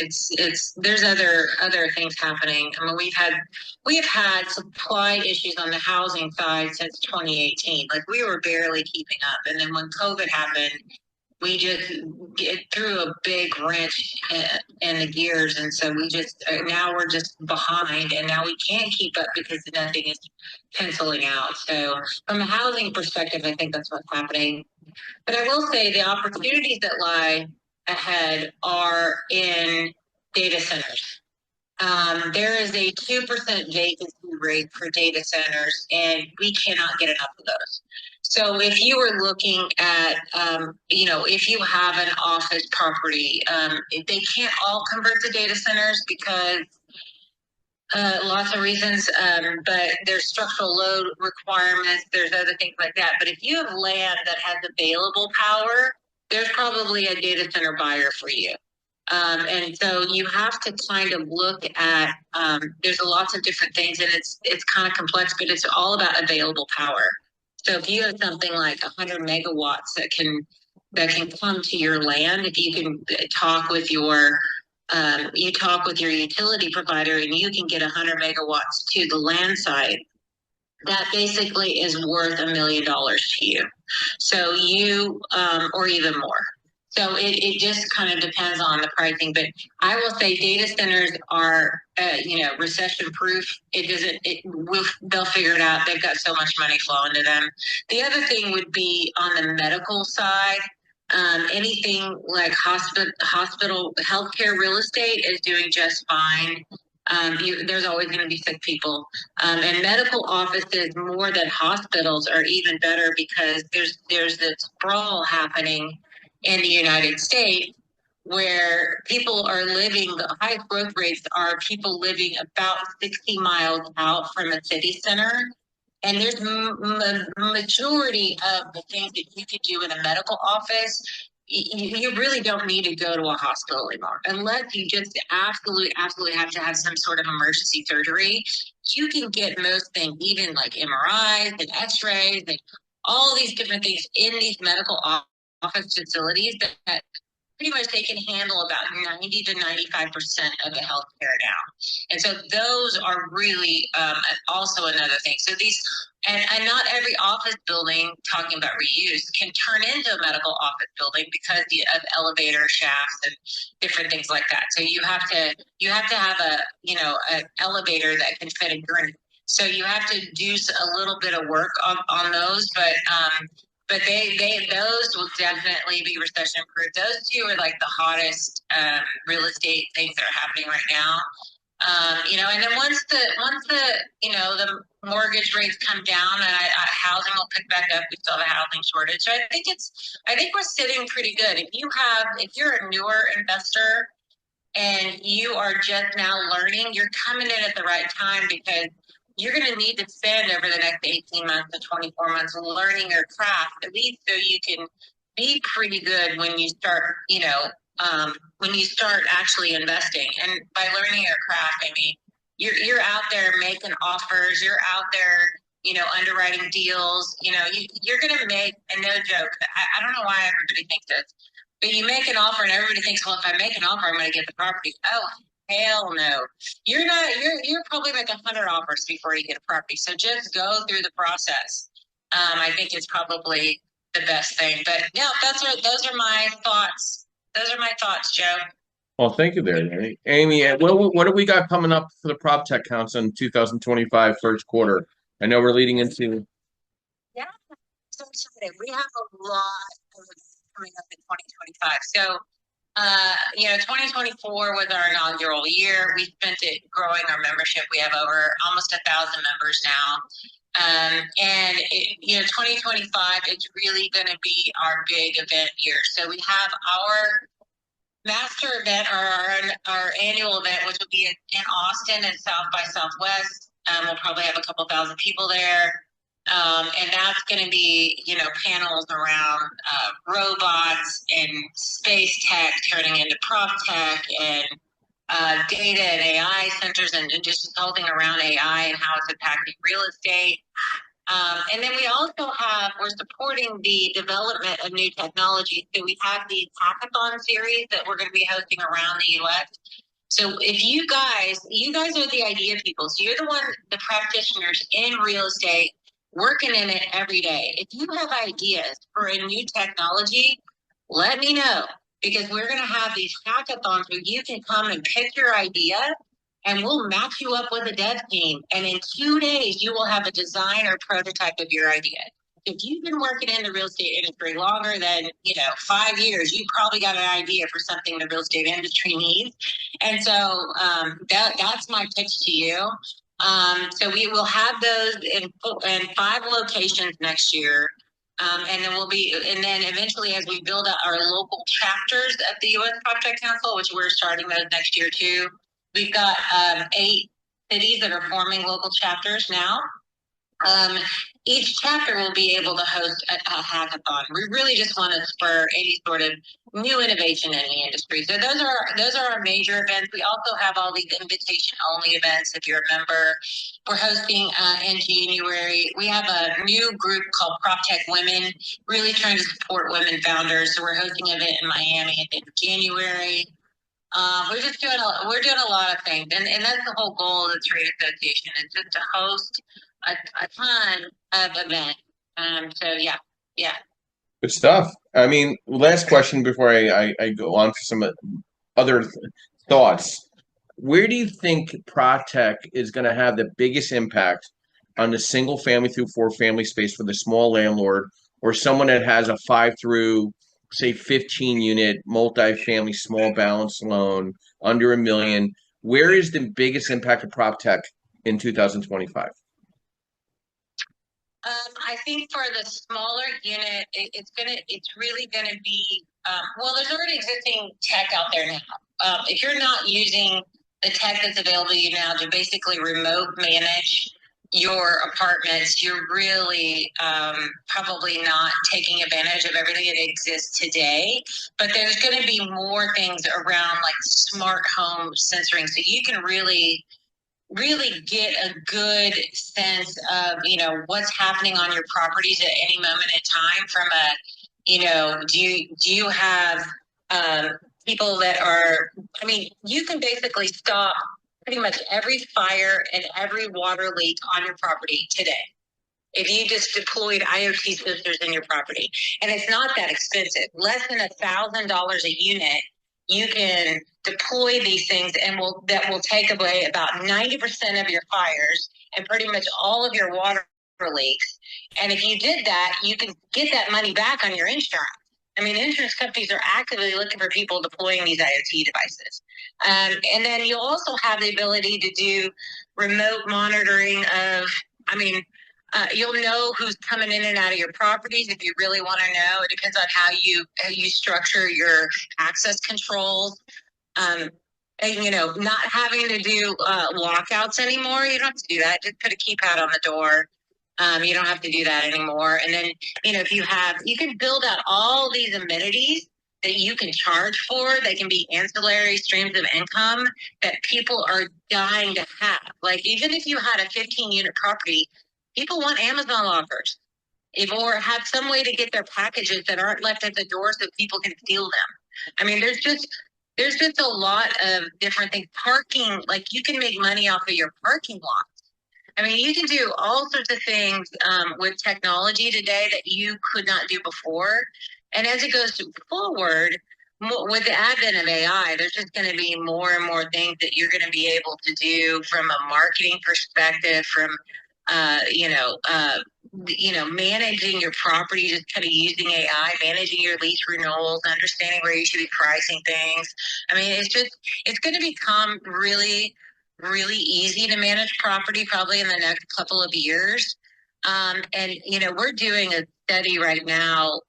there's other things happening. I mean, we have had supply issues on the housing side since 2018. Like we were barely keeping up, and then when COVID happened, we just threw a big wrench in the gears, and so now we're just behind, and now we can't keep up because nothing is penciling out. So from a housing perspective, I think that's what's happening. But I will say the opportunities that lie ahead are in data centers. There is a 2% vacancy rate for data centers, and we cannot get enough of those. So if you were looking at, if you have an office property, they can't all convert to data centers because lots of reasons, but there's structural load requirements, there's other things like that. But if you have land that has available power, there's probably a data center buyer for you. And so you have to kind of look at, there's lots of different things, and it's kind of complex, but it's all about available power. So if you have something like 100 megawatts that can come to your land, if you can talk with your utility provider and you can get 100 megawatts to the land site, that basically is worth $1 million to you. So or even more. So it just kind of depends on the pricing. But I will say data centers are, recession proof. They'll figure it out. They've got so much money flowing to them. The other thing would be on the medical side. Anything like hospital healthcare real estate is doing just fine. There's always going to be sick people, and medical offices more than hospitals are even better because there's this sprawl happening in the United States where people are living, the highest growth rates are people living about 60 miles out from a city center. And there's majority of the things that you could do in a medical office. You really don't need to go to a hospital anymore unless you just absolutely have to have some sort of emergency surgery. You can get most things, even like MRIs and X-rays and all these different things in these medical office facilities that pretty much they can handle about 90 to 95% of the healthcare now. And so those are really also another thing. So these, and not every office building, talking about reuse, can turn into a medical office building because of elevator shafts and different things like that. So you have to have an elevator that can fit a gurney. So you have to do a little bit of work on those, but those will definitely be recession proof. Those two are like the hottest real estate things that are happening right now. And then once the mortgage rates come down and housing will pick back up, we still have a housing shortage. So I think we're sitting pretty good. If you're a newer investor and you are just now learning, you're coming in at the right time because you're going to need to spend over the next 18 months to 24 months learning your craft, at least so you can be pretty good when you start, when you start actually investing. And by learning your craft, I mean, you're out there making offers, you're out there, underwriting deals, you're going to make, and no joke, I don't know why everybody thinks this, but you make an offer and everybody thinks, well, if I make an offer, I'm going to get the property. Oh, hell no. You're not, you're probably like 100 offers before you get a property. So just go through the process. I think it's probably the best thing. But yeah, those are my thoughts. Those are my thoughts, Joe. Well, thank you there, Amy. Amy, what do we got coming up for the Prop Tech Council in 2025 first quarter? I know we're leading into. Yeah, so excited. We have a lot of coming up in 2025. So 2024 was our inaugural year. We spent it growing our membership. We have over almost 1,000 members now. 2025, it's really going to be our big event year. So we have our master event, or our annual event, which will be in Austin at South by Southwest. We'll probably have a couple thousand people there. And that's going to be, panels around robots and space tech turning into prop tech and data and AI centers and just consulting around AI and how it's impacting real estate. And then we're supporting the development of new technology. So we have these hackathon series that we're going to be hosting around the U.S. So if you guys are the idea people. So you're the practitioners in real estate, working in it every day. If you have ideas for a new technology, let me know, because we're going to have these hackathons where you can come and pick your idea and we'll match you up with a dev team. And in 2 days, you will have a design or prototype of your idea. If you've been working in the real estate industry longer than 5 years, you probably got an idea for something the real estate industry needs. And so that's my pitch to you. So we will have those in 5 locations next year. And then eventually, as we build out our local chapters at the U.S. PropTech Council, which we're starting those next year too, we've got 8 cities that are forming local chapters now. Each chapter will be able to host a hackathon. We really just want to spur any sort of new innovation in the industry. So those are our major events. We also have all these invitation-only events. If you're a member, we're hosting in January. We have a new group called PropTech Women, really trying to support women founders. So we're hosting an event in Miami at the end of January. We're doing a lot of things, and that's the whole goal of the trade association, is just to host a ton of events. So yeah. Good stuff. I mean, last question before I go on for some other thoughts. Where do you think PropTech is going to have the biggest impact on the single family through 4 family space for the small landlord, or someone that has a 5 through, say, 15 unit multifamily small balance loan under $1 million? Where is the biggest impact of PropTech in 2025? I think for the smaller unit, it's really gonna be, there's already existing tech out there now. If you're not using the tech that's available to you now to basically remote manage your apartments, you're really probably not taking advantage of everything that exists today. But there's going to be more things around, like smart home sensoring, so you can really get a good sense of what's happening on your properties at any moment in time. From a do you have people that are, you can basically stop pretty much every fire and every water leak on your property today if you just deployed IoT sensors in your property. And it's not that expensive, less than $1,000 a unit. You can deploy these things, and that will take away about 90% of your fires and pretty much all of your water leaks. And if you did that, you can get that money back on your insurance. I mean, insurance companies are actively looking for people deploying these IoT devices. And then you'll also have the ability to do remote monitoring of, I mean, you'll know who's coming in and out of your properties if you really want to know. It depends on how you structure your access controls. And not having to do lockouts anymore. You don't have to do that. Just put a keypad on the door. You don't have to do that anymore. And then, if you can build out all these amenities that you can charge for, that can be ancillary streams of income that people are dying to have. Like, even if you had a 15-unit property, people want Amazon offers. Or have some way to get their packages that aren't left at the door so people can steal them. I mean, there's just a lot of different things. Parking, like, you can make money off of your parking lot. I mean, you can do all sorts of things with technology today that you could not do before. And as it goes forward, with the advent of AI, there's just going to be more and more things that you're going to be able to do from a marketing perspective, from managing your property, just kind of using AI, managing your lease renewals, understanding where you should be pricing things. I mean, it's going to become really, really easy to manage property probably in the next couple of years. And we're doing a study right now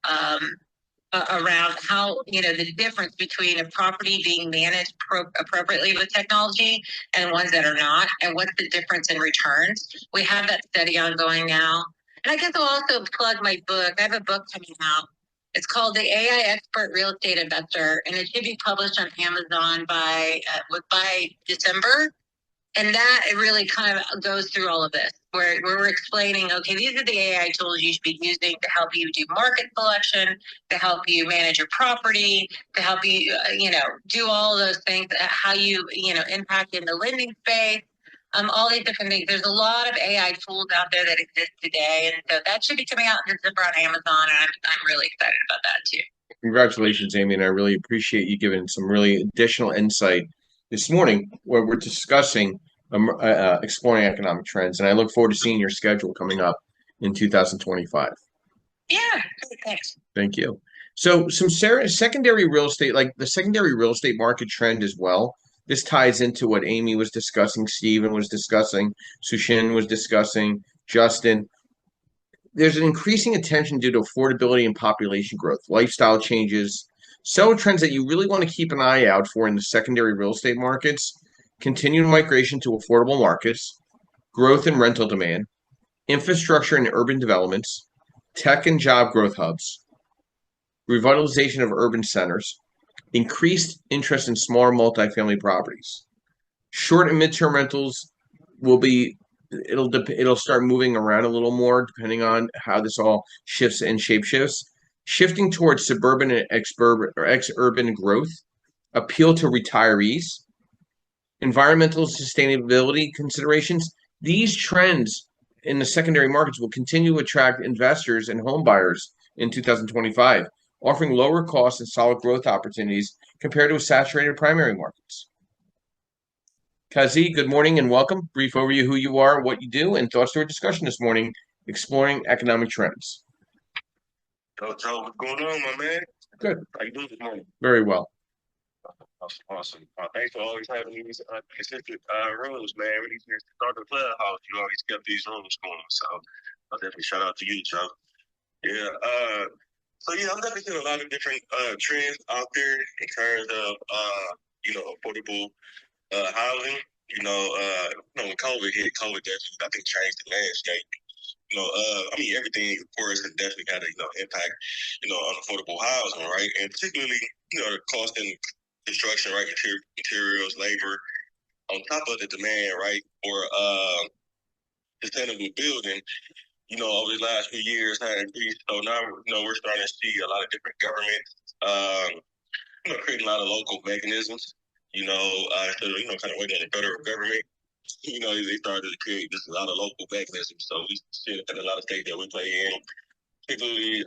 around how the difference between a property being managed appropriately with technology and ones that are not, and what's the difference in returns. We have that study ongoing now. And I guess I'll also plug my book. I have a book coming out. It's called The AI Expert Real Estate Investor, and it should be published on Amazon by December. And that it really kind of goes through all of this, where we're explaining, okay, these are the AI tools you should be using to help you do market selection, to help you manage your property, to help you, do all those things, how you, impact in the lending space, all these different things. There's a lot of AI tools out there that exist today. And so that should be coming out in December on Amazon. And I'm really excited about that too. Congratulations, Amy, and I really appreciate you giving some really additional insight this morning where we're discussing exploring economic trends. And I look forward to seeing your schedule coming up in 2025. Yeah, thanks. Thank you. So some secondary real estate, like the secondary real estate market trend as well. This ties into what Amy was discussing, Stephen was discussing, Sushin was discussing, Justin. There's an increasing attention due to affordability and population growth, lifestyle changes, several trends that you really want to keep an eye out for in the secondary real estate markets: continued migration to affordable markets, growth in rental demand, infrastructure and urban developments, tech and job growth hubs, revitalization of urban centers, increased interest in smaller multifamily properties. Short and midterm rentals will be it'll start moving around a little more depending on how this all shifts and shape shifts. Shifting towards suburban and ex-urban growth, appeal to retirees, environmental sustainability considerations. These trends in the secondary markets will continue to attract investors and home buyers in 2025, offering lower costs and solid growth opportunities compared to saturated primary markets. Kazi, good morning and welcome. Brief overview who you are, what you do, and thoughts to our discussion this morning, exploring economic trends. So, what's going on, my man? Good. How you doing this morning? Very well. Awesome. Thanks for always having these consistent rooms, man. We need to start the clubhouse. You always kept these rooms going. So I'll definitely shout out to you, Joe. Yeah. I'm definitely seeing a lot of different trends out there in terms of affordable housing. When COVID hit, COVID definitely I think changed the landscape. Everything, of course, has definitely had a impact, on affordable housing, right? And particularly, the cost in construction, right? Materials, labor, on top of the demand, right, for sustainable building, over the last few years had increased. So now, we're starting to see a lot of different governments, creating a lot of local mechanisms, instead of, kind of waiting on the federal government. They started to create just a lot of local mechanisms. So we see it in a lot of states that we play in, particularly,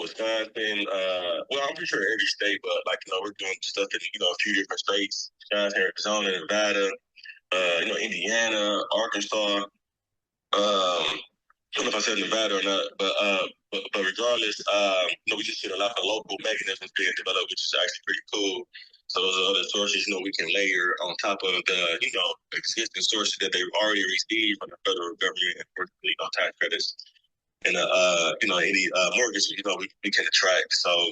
Wisconsin. I'm pretty sure every state, but we're doing stuff in, a few different states: Wisconsin, Arizona, Nevada, Indiana, Arkansas. don't know if I said Nevada or not, but regardless, we just see a lot of local mechanisms being developed, which is actually pretty cool. So those are other sources, we can layer on top of the, existing sources that they've already received from the federal government for, tax credits and, any mortgage, we can attract. So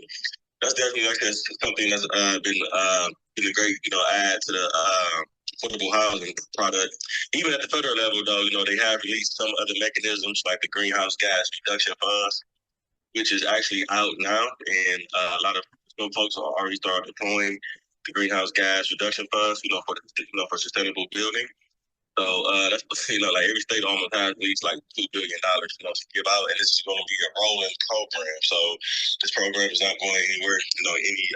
that's definitely like that's something that's been a great, add to the affordable housing product. Even at the federal level, though, they have released some other mechanisms like the greenhouse gas reduction funds, which is actually out now, and a lot of some folks are already started deploying the greenhouse gas reduction funds, for sustainable building. So that's like every state almost has at least like $2 billion, to give out, and this is going to be a rolling program. So this program is not going anywhere, any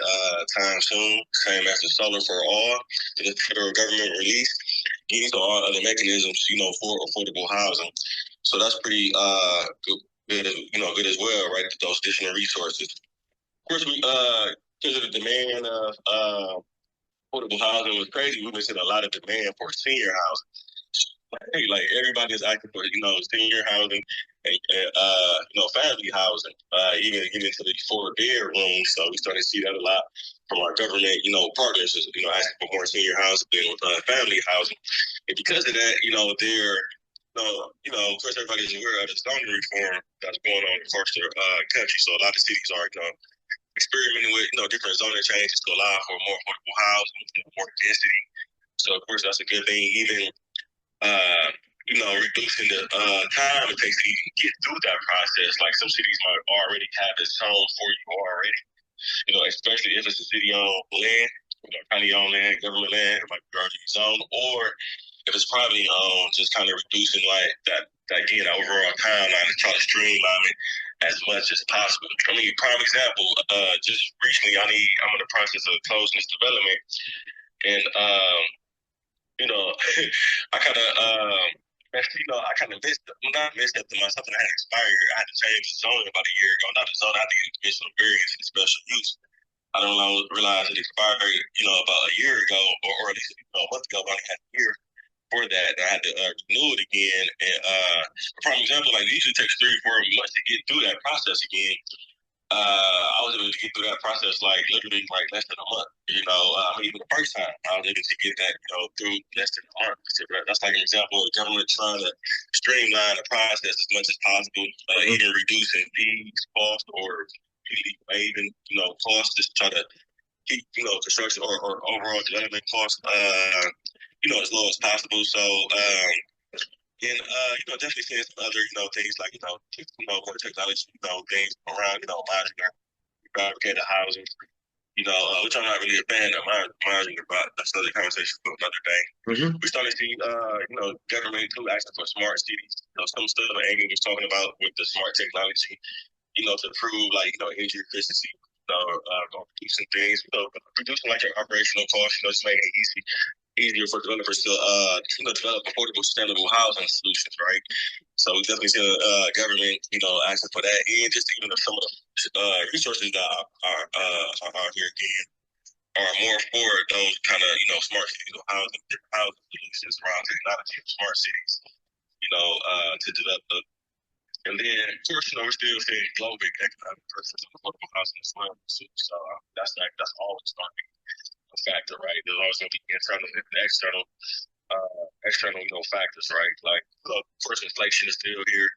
time soon. Same as the Solar for All, the federal government released. These are all other mechanisms, for affordable housing. So that's pretty good as well, right? Those additional resources. Of course, we because of the demand of affordable housing was crazy. We've been seeing a lot of demand for senior housing. Like everybody is asking for, senior housing and, family housing, even getting into the 4 bedrooms. So we started to see that a lot from our government, partners, asking for more senior housing with family housing. And because of that, they're, of course, everybody's aware of the zoning reform that's going on across the country. So a lot of cities are, experimenting with, different zoning changes to allow for more affordable housing, more density. So of course, that's a good thing. Even reducing the time it takes to even get through that process. Like some cities might already have it zoned for you already, especially if it's a city-owned land, county-owned land, government land, it might be already zoned, or if it's privately owned, just kind of reducing like that again, overall timeline and try to streamline it as much as possible. I mean, prime example, just recently, I'm in the process of closing this development, and I kind of, I kind of missed up to my something that had expired. I had to change the zone about a year ago. Not the zone, I had to get some variance in special use. I don't know, realize it expired, about a year ago, or at least a month ago, but I only had a year for that. And I had to renew it again. And for example, like it usually takes 3 or 4 months to get through that process again. I was able to get through that process like literally like less than a month. Even the first time I was able to get that, through less than a month. That's like an example of the government trying to streamline the process as much as possible, even reducing fees, costs, or even costs, just try to keep construction or overall development costs as low as possible. So and definitely seeing some other things like more technology, things around modular fabricated housing. Which I'm not really a fan of modular, but that's another conversation for another day. Mm-hmm. We started to see government too asking for smart cities. Some stuff that Amy was talking about with the smart technology, to improve like energy efficiency, reducing things, reducing like your operational costs, just making it easier for developers to develop affordable, sustainable housing solutions, right? So we definitely see the government, asking for that, and just even some of the resources that are out here again are more for those kind of smart cities or housing solutions around technology and smart cities, to develop the. And then, of course, we're still seeing global economic pressures on affordable housing as well. So that's always going to be a factor, right? There's always going to be internal and external, factors, right? Like, of course, inflation is still here.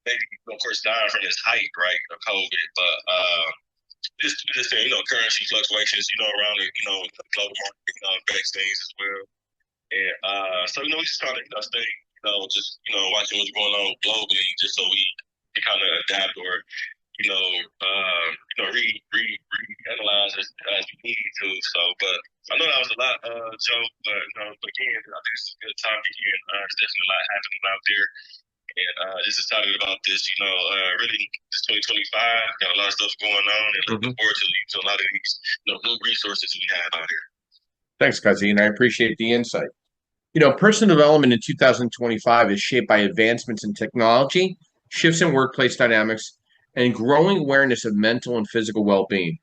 Maybe, of course, down from its height, right, of COVID, but just saying, currency fluctuations, around the, the global market, affects things as well. And so, we just trying to stay, watching what's going on globally, just so we can kind of adapt or reanalyze as we need to. So, but I know that was a lot, Joe. But again, I think it's a good topic, and there's definitely a lot happening out there. And just excited about this. Really, this 2025 got a lot of stuff going on, and looking forward to a lot of these, new resources we have out here. Thanks, Kazim. I appreciate the insight. Personal development in 2025 is shaped by advancements in technology, shifts in workplace dynamics, and growing awareness of mental and physical well-being.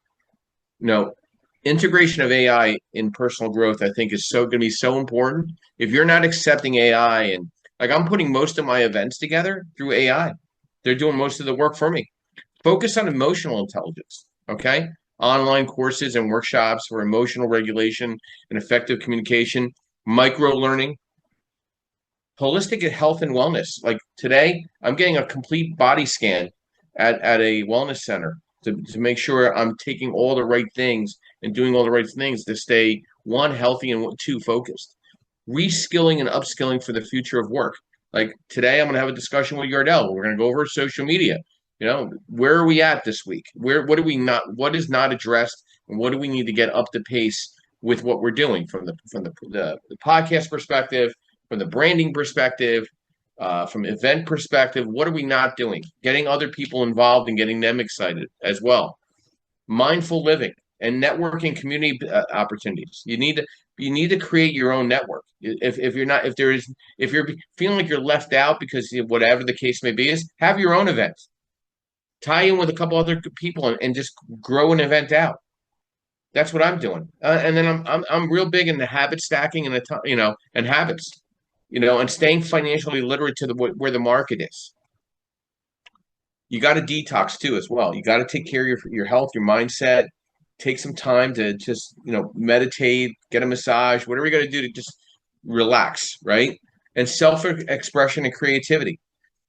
Integration of AI in personal growth, I think, is going to be so important. If you're not accepting AI and Like I'm putting most of my events together through AI. They're doing most of the work for me. Focus on emotional intelligence, okay? Online courses and workshops for emotional regulation and effective communication, micro learning, holistic health and wellness. Like today, I'm getting a complete body scan at a wellness center to make sure I'm taking all the right things and doing all the right things to stay one, healthy, and two, focused. Reskilling and upskilling for the future of work. Like today, I'm going to have a discussion with Yardell. We're going to go over social media. You know, where are we at this week? What do we not? What is not addressed, and what do we need to get up to pace with what we're doing from the podcast perspective, from the branding perspective, from event perspective? What are we not doing? Getting other people involved and getting them excited as well. Mindful living and networking community opportunities. You need to create your own network. If you're not if you're feeling like you're left out because whatever the case may be, is have your own event. Tie in with a couple other people and just grow an event out. That's what I'm doing. And then I'm real big into habit stacking and and habits, and staying financially literate to where the market is. You got to detox too as well. You got to take care of your health, your mindset. Take some time to just meditate, get a massage, whatever you got to do to just relax, right? And self expression and creativity.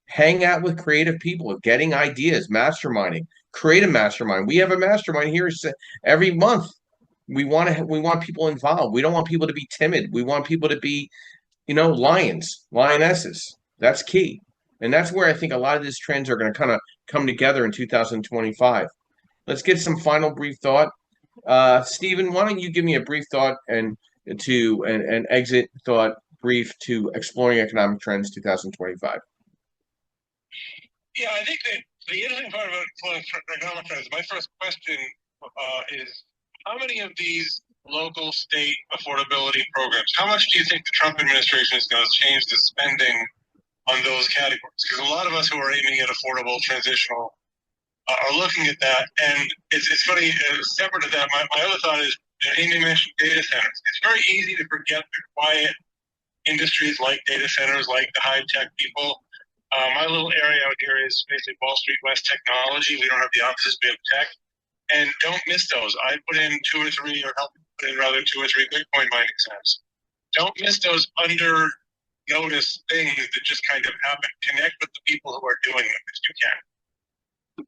Hang out with creative people, getting ideas, masterminding. Create a mastermind. We have a mastermind here every month. We want people involved. We don't want people to be timid. We want people to be lions, lionesses. That's key. And that's where I think a lot of these trends are going to kind of come together in 2025. Let's get some final brief thought. Stephen, why don't you give me a brief thought and an exit thought brief to exploring economic trends 2025. Yeah, I think that the interesting part about economic trends, my first question is how many of these local state affordability programs, how much do you think the Trump administration is going to change the spending on those categories? Because a lot of us who are aiming at affordable transitional are looking at that. And it's funny, separate to that, my other thought is, Amy mentioned data centers. It's very easy to forget the quiet industries like data centers, like the high tech people. My little area out here is basically Wall Street West technology. We don't have the offices, we have tech. And don't miss those. I put in 2 or 3, or help put in rather 2 or 3 Bitcoin mining exams. Don't miss those under notice things that just kind of happen. Connect with the people who are doing them if you can.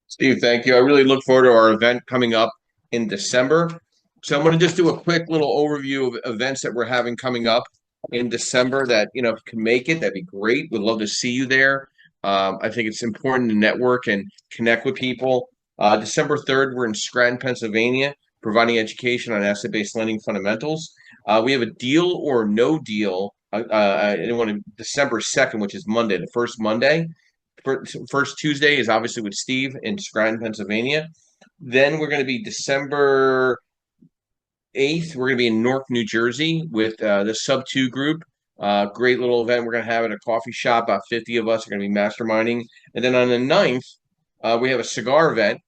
Steve, thank you. I really look forward to our event coming up in December. So I'm going to just do a quick little overview of events that we're having coming up in December that, if you can make it, that'd be great. We'd love to see you there. I think it's important to network and connect with people. December 3rd, we're in Scranton, Pennsylvania, providing education on asset-based lending fundamentals. We have a deal or no deal. December 2nd, which is Monday, the first Monday. First Tuesday is obviously with Steve in Scranton, Pennsylvania. Then we're going to be December 8th. We're going to be in Newark, New Jersey with the Sub 2 group. Great little event we're going to have at a coffee shop. About 50 of us are going to be masterminding. And then on the 9th, we have a cigar event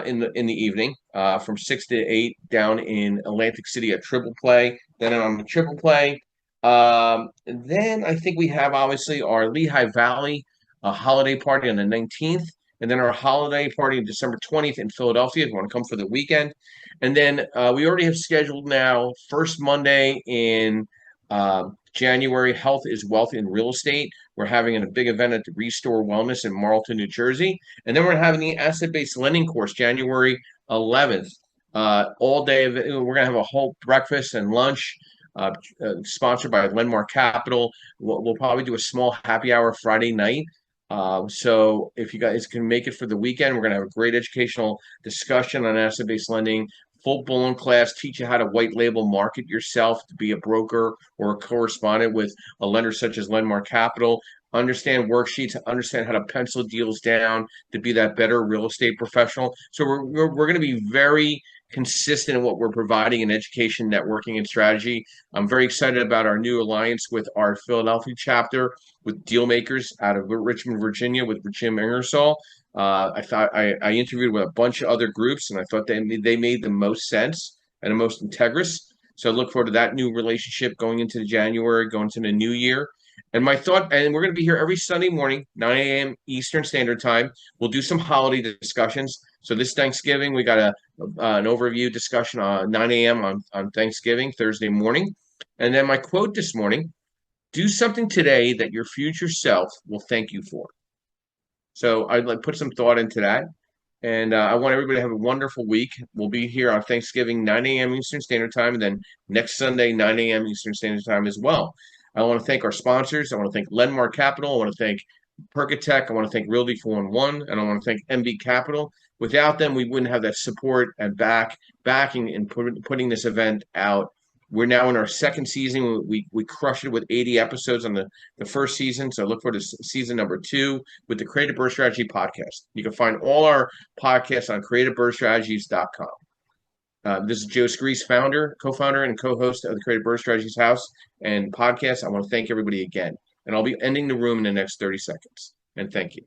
in the evening from 6 to 8 down in Atlantic City at Triple Play. Then on the Triple Play. Then I think we have obviously our Lehigh Valley holiday party on the 19th, and then our holiday party on December 20th in Philadelphia if you want to come for the weekend. And then we already have scheduled now first Monday in January, Health is Wealth in Real Estate. We're having a big event at the Restore Wellness in Marlton, New Jersey. And then we're having the asset-based lending course January 11th. All day, we're going to have a whole breakfast and lunch. Sponsored by Landmark Capital. We'll probably do a small happy hour Friday night. So if you guys can make it for the weekend, we're going to have a great educational discussion on asset-based lending, full-blown class, teach you how to white label market yourself to be a broker or a correspondent with a lender such as Landmark Capital, understand worksheets, understand how to pencil deals down to be that better real estate professional. So we're going to be very consistent in what we're providing in education, networking, and strategy. I'm very excited about our new alliance with our Philadelphia chapter with deal makers out of Richmond, Virginia, with Jim Ingersoll. I interviewed with a bunch of other groups, and I thought they made the most sense and the most integrous. So I look forward to that new relationship going into January, going into the new year. And my thought, and we're going to be here every Sunday morning, 9 a.m. Eastern Standard Time. We'll do some holiday discussions. So this Thanksgiving, we got an overview discussion on 9 a.m. on Thanksgiving, Thursday morning. And then my quote this morning, do something today that your future self will thank you for. So I'd like put some thought into that. And I want everybody to have a wonderful week. We'll be here on Thanksgiving, 9 a.m. Eastern Standard Time, and then next Sunday, 9 a.m. Eastern Standard Time as well. I want to thank our sponsors. I want to thank Lenmar Capital. I want to thank Percatech. I want to thank Realty 411, and I want to thank MB Capital. Without them, we wouldn't have that support and backing and putting this event out. We're now in our second season. We crushed it with 80 episodes on the first season. So look forward to season number 2 with the Creative Birth Strategy podcast. You can find all our podcasts on creativebirthstrategies.com. This is Joe Screese, co-founder, and co-host of the Creative Birth Strategies House and podcast. I want to thank everybody again. And I'll be ending the room in the next 30 seconds. And thank you.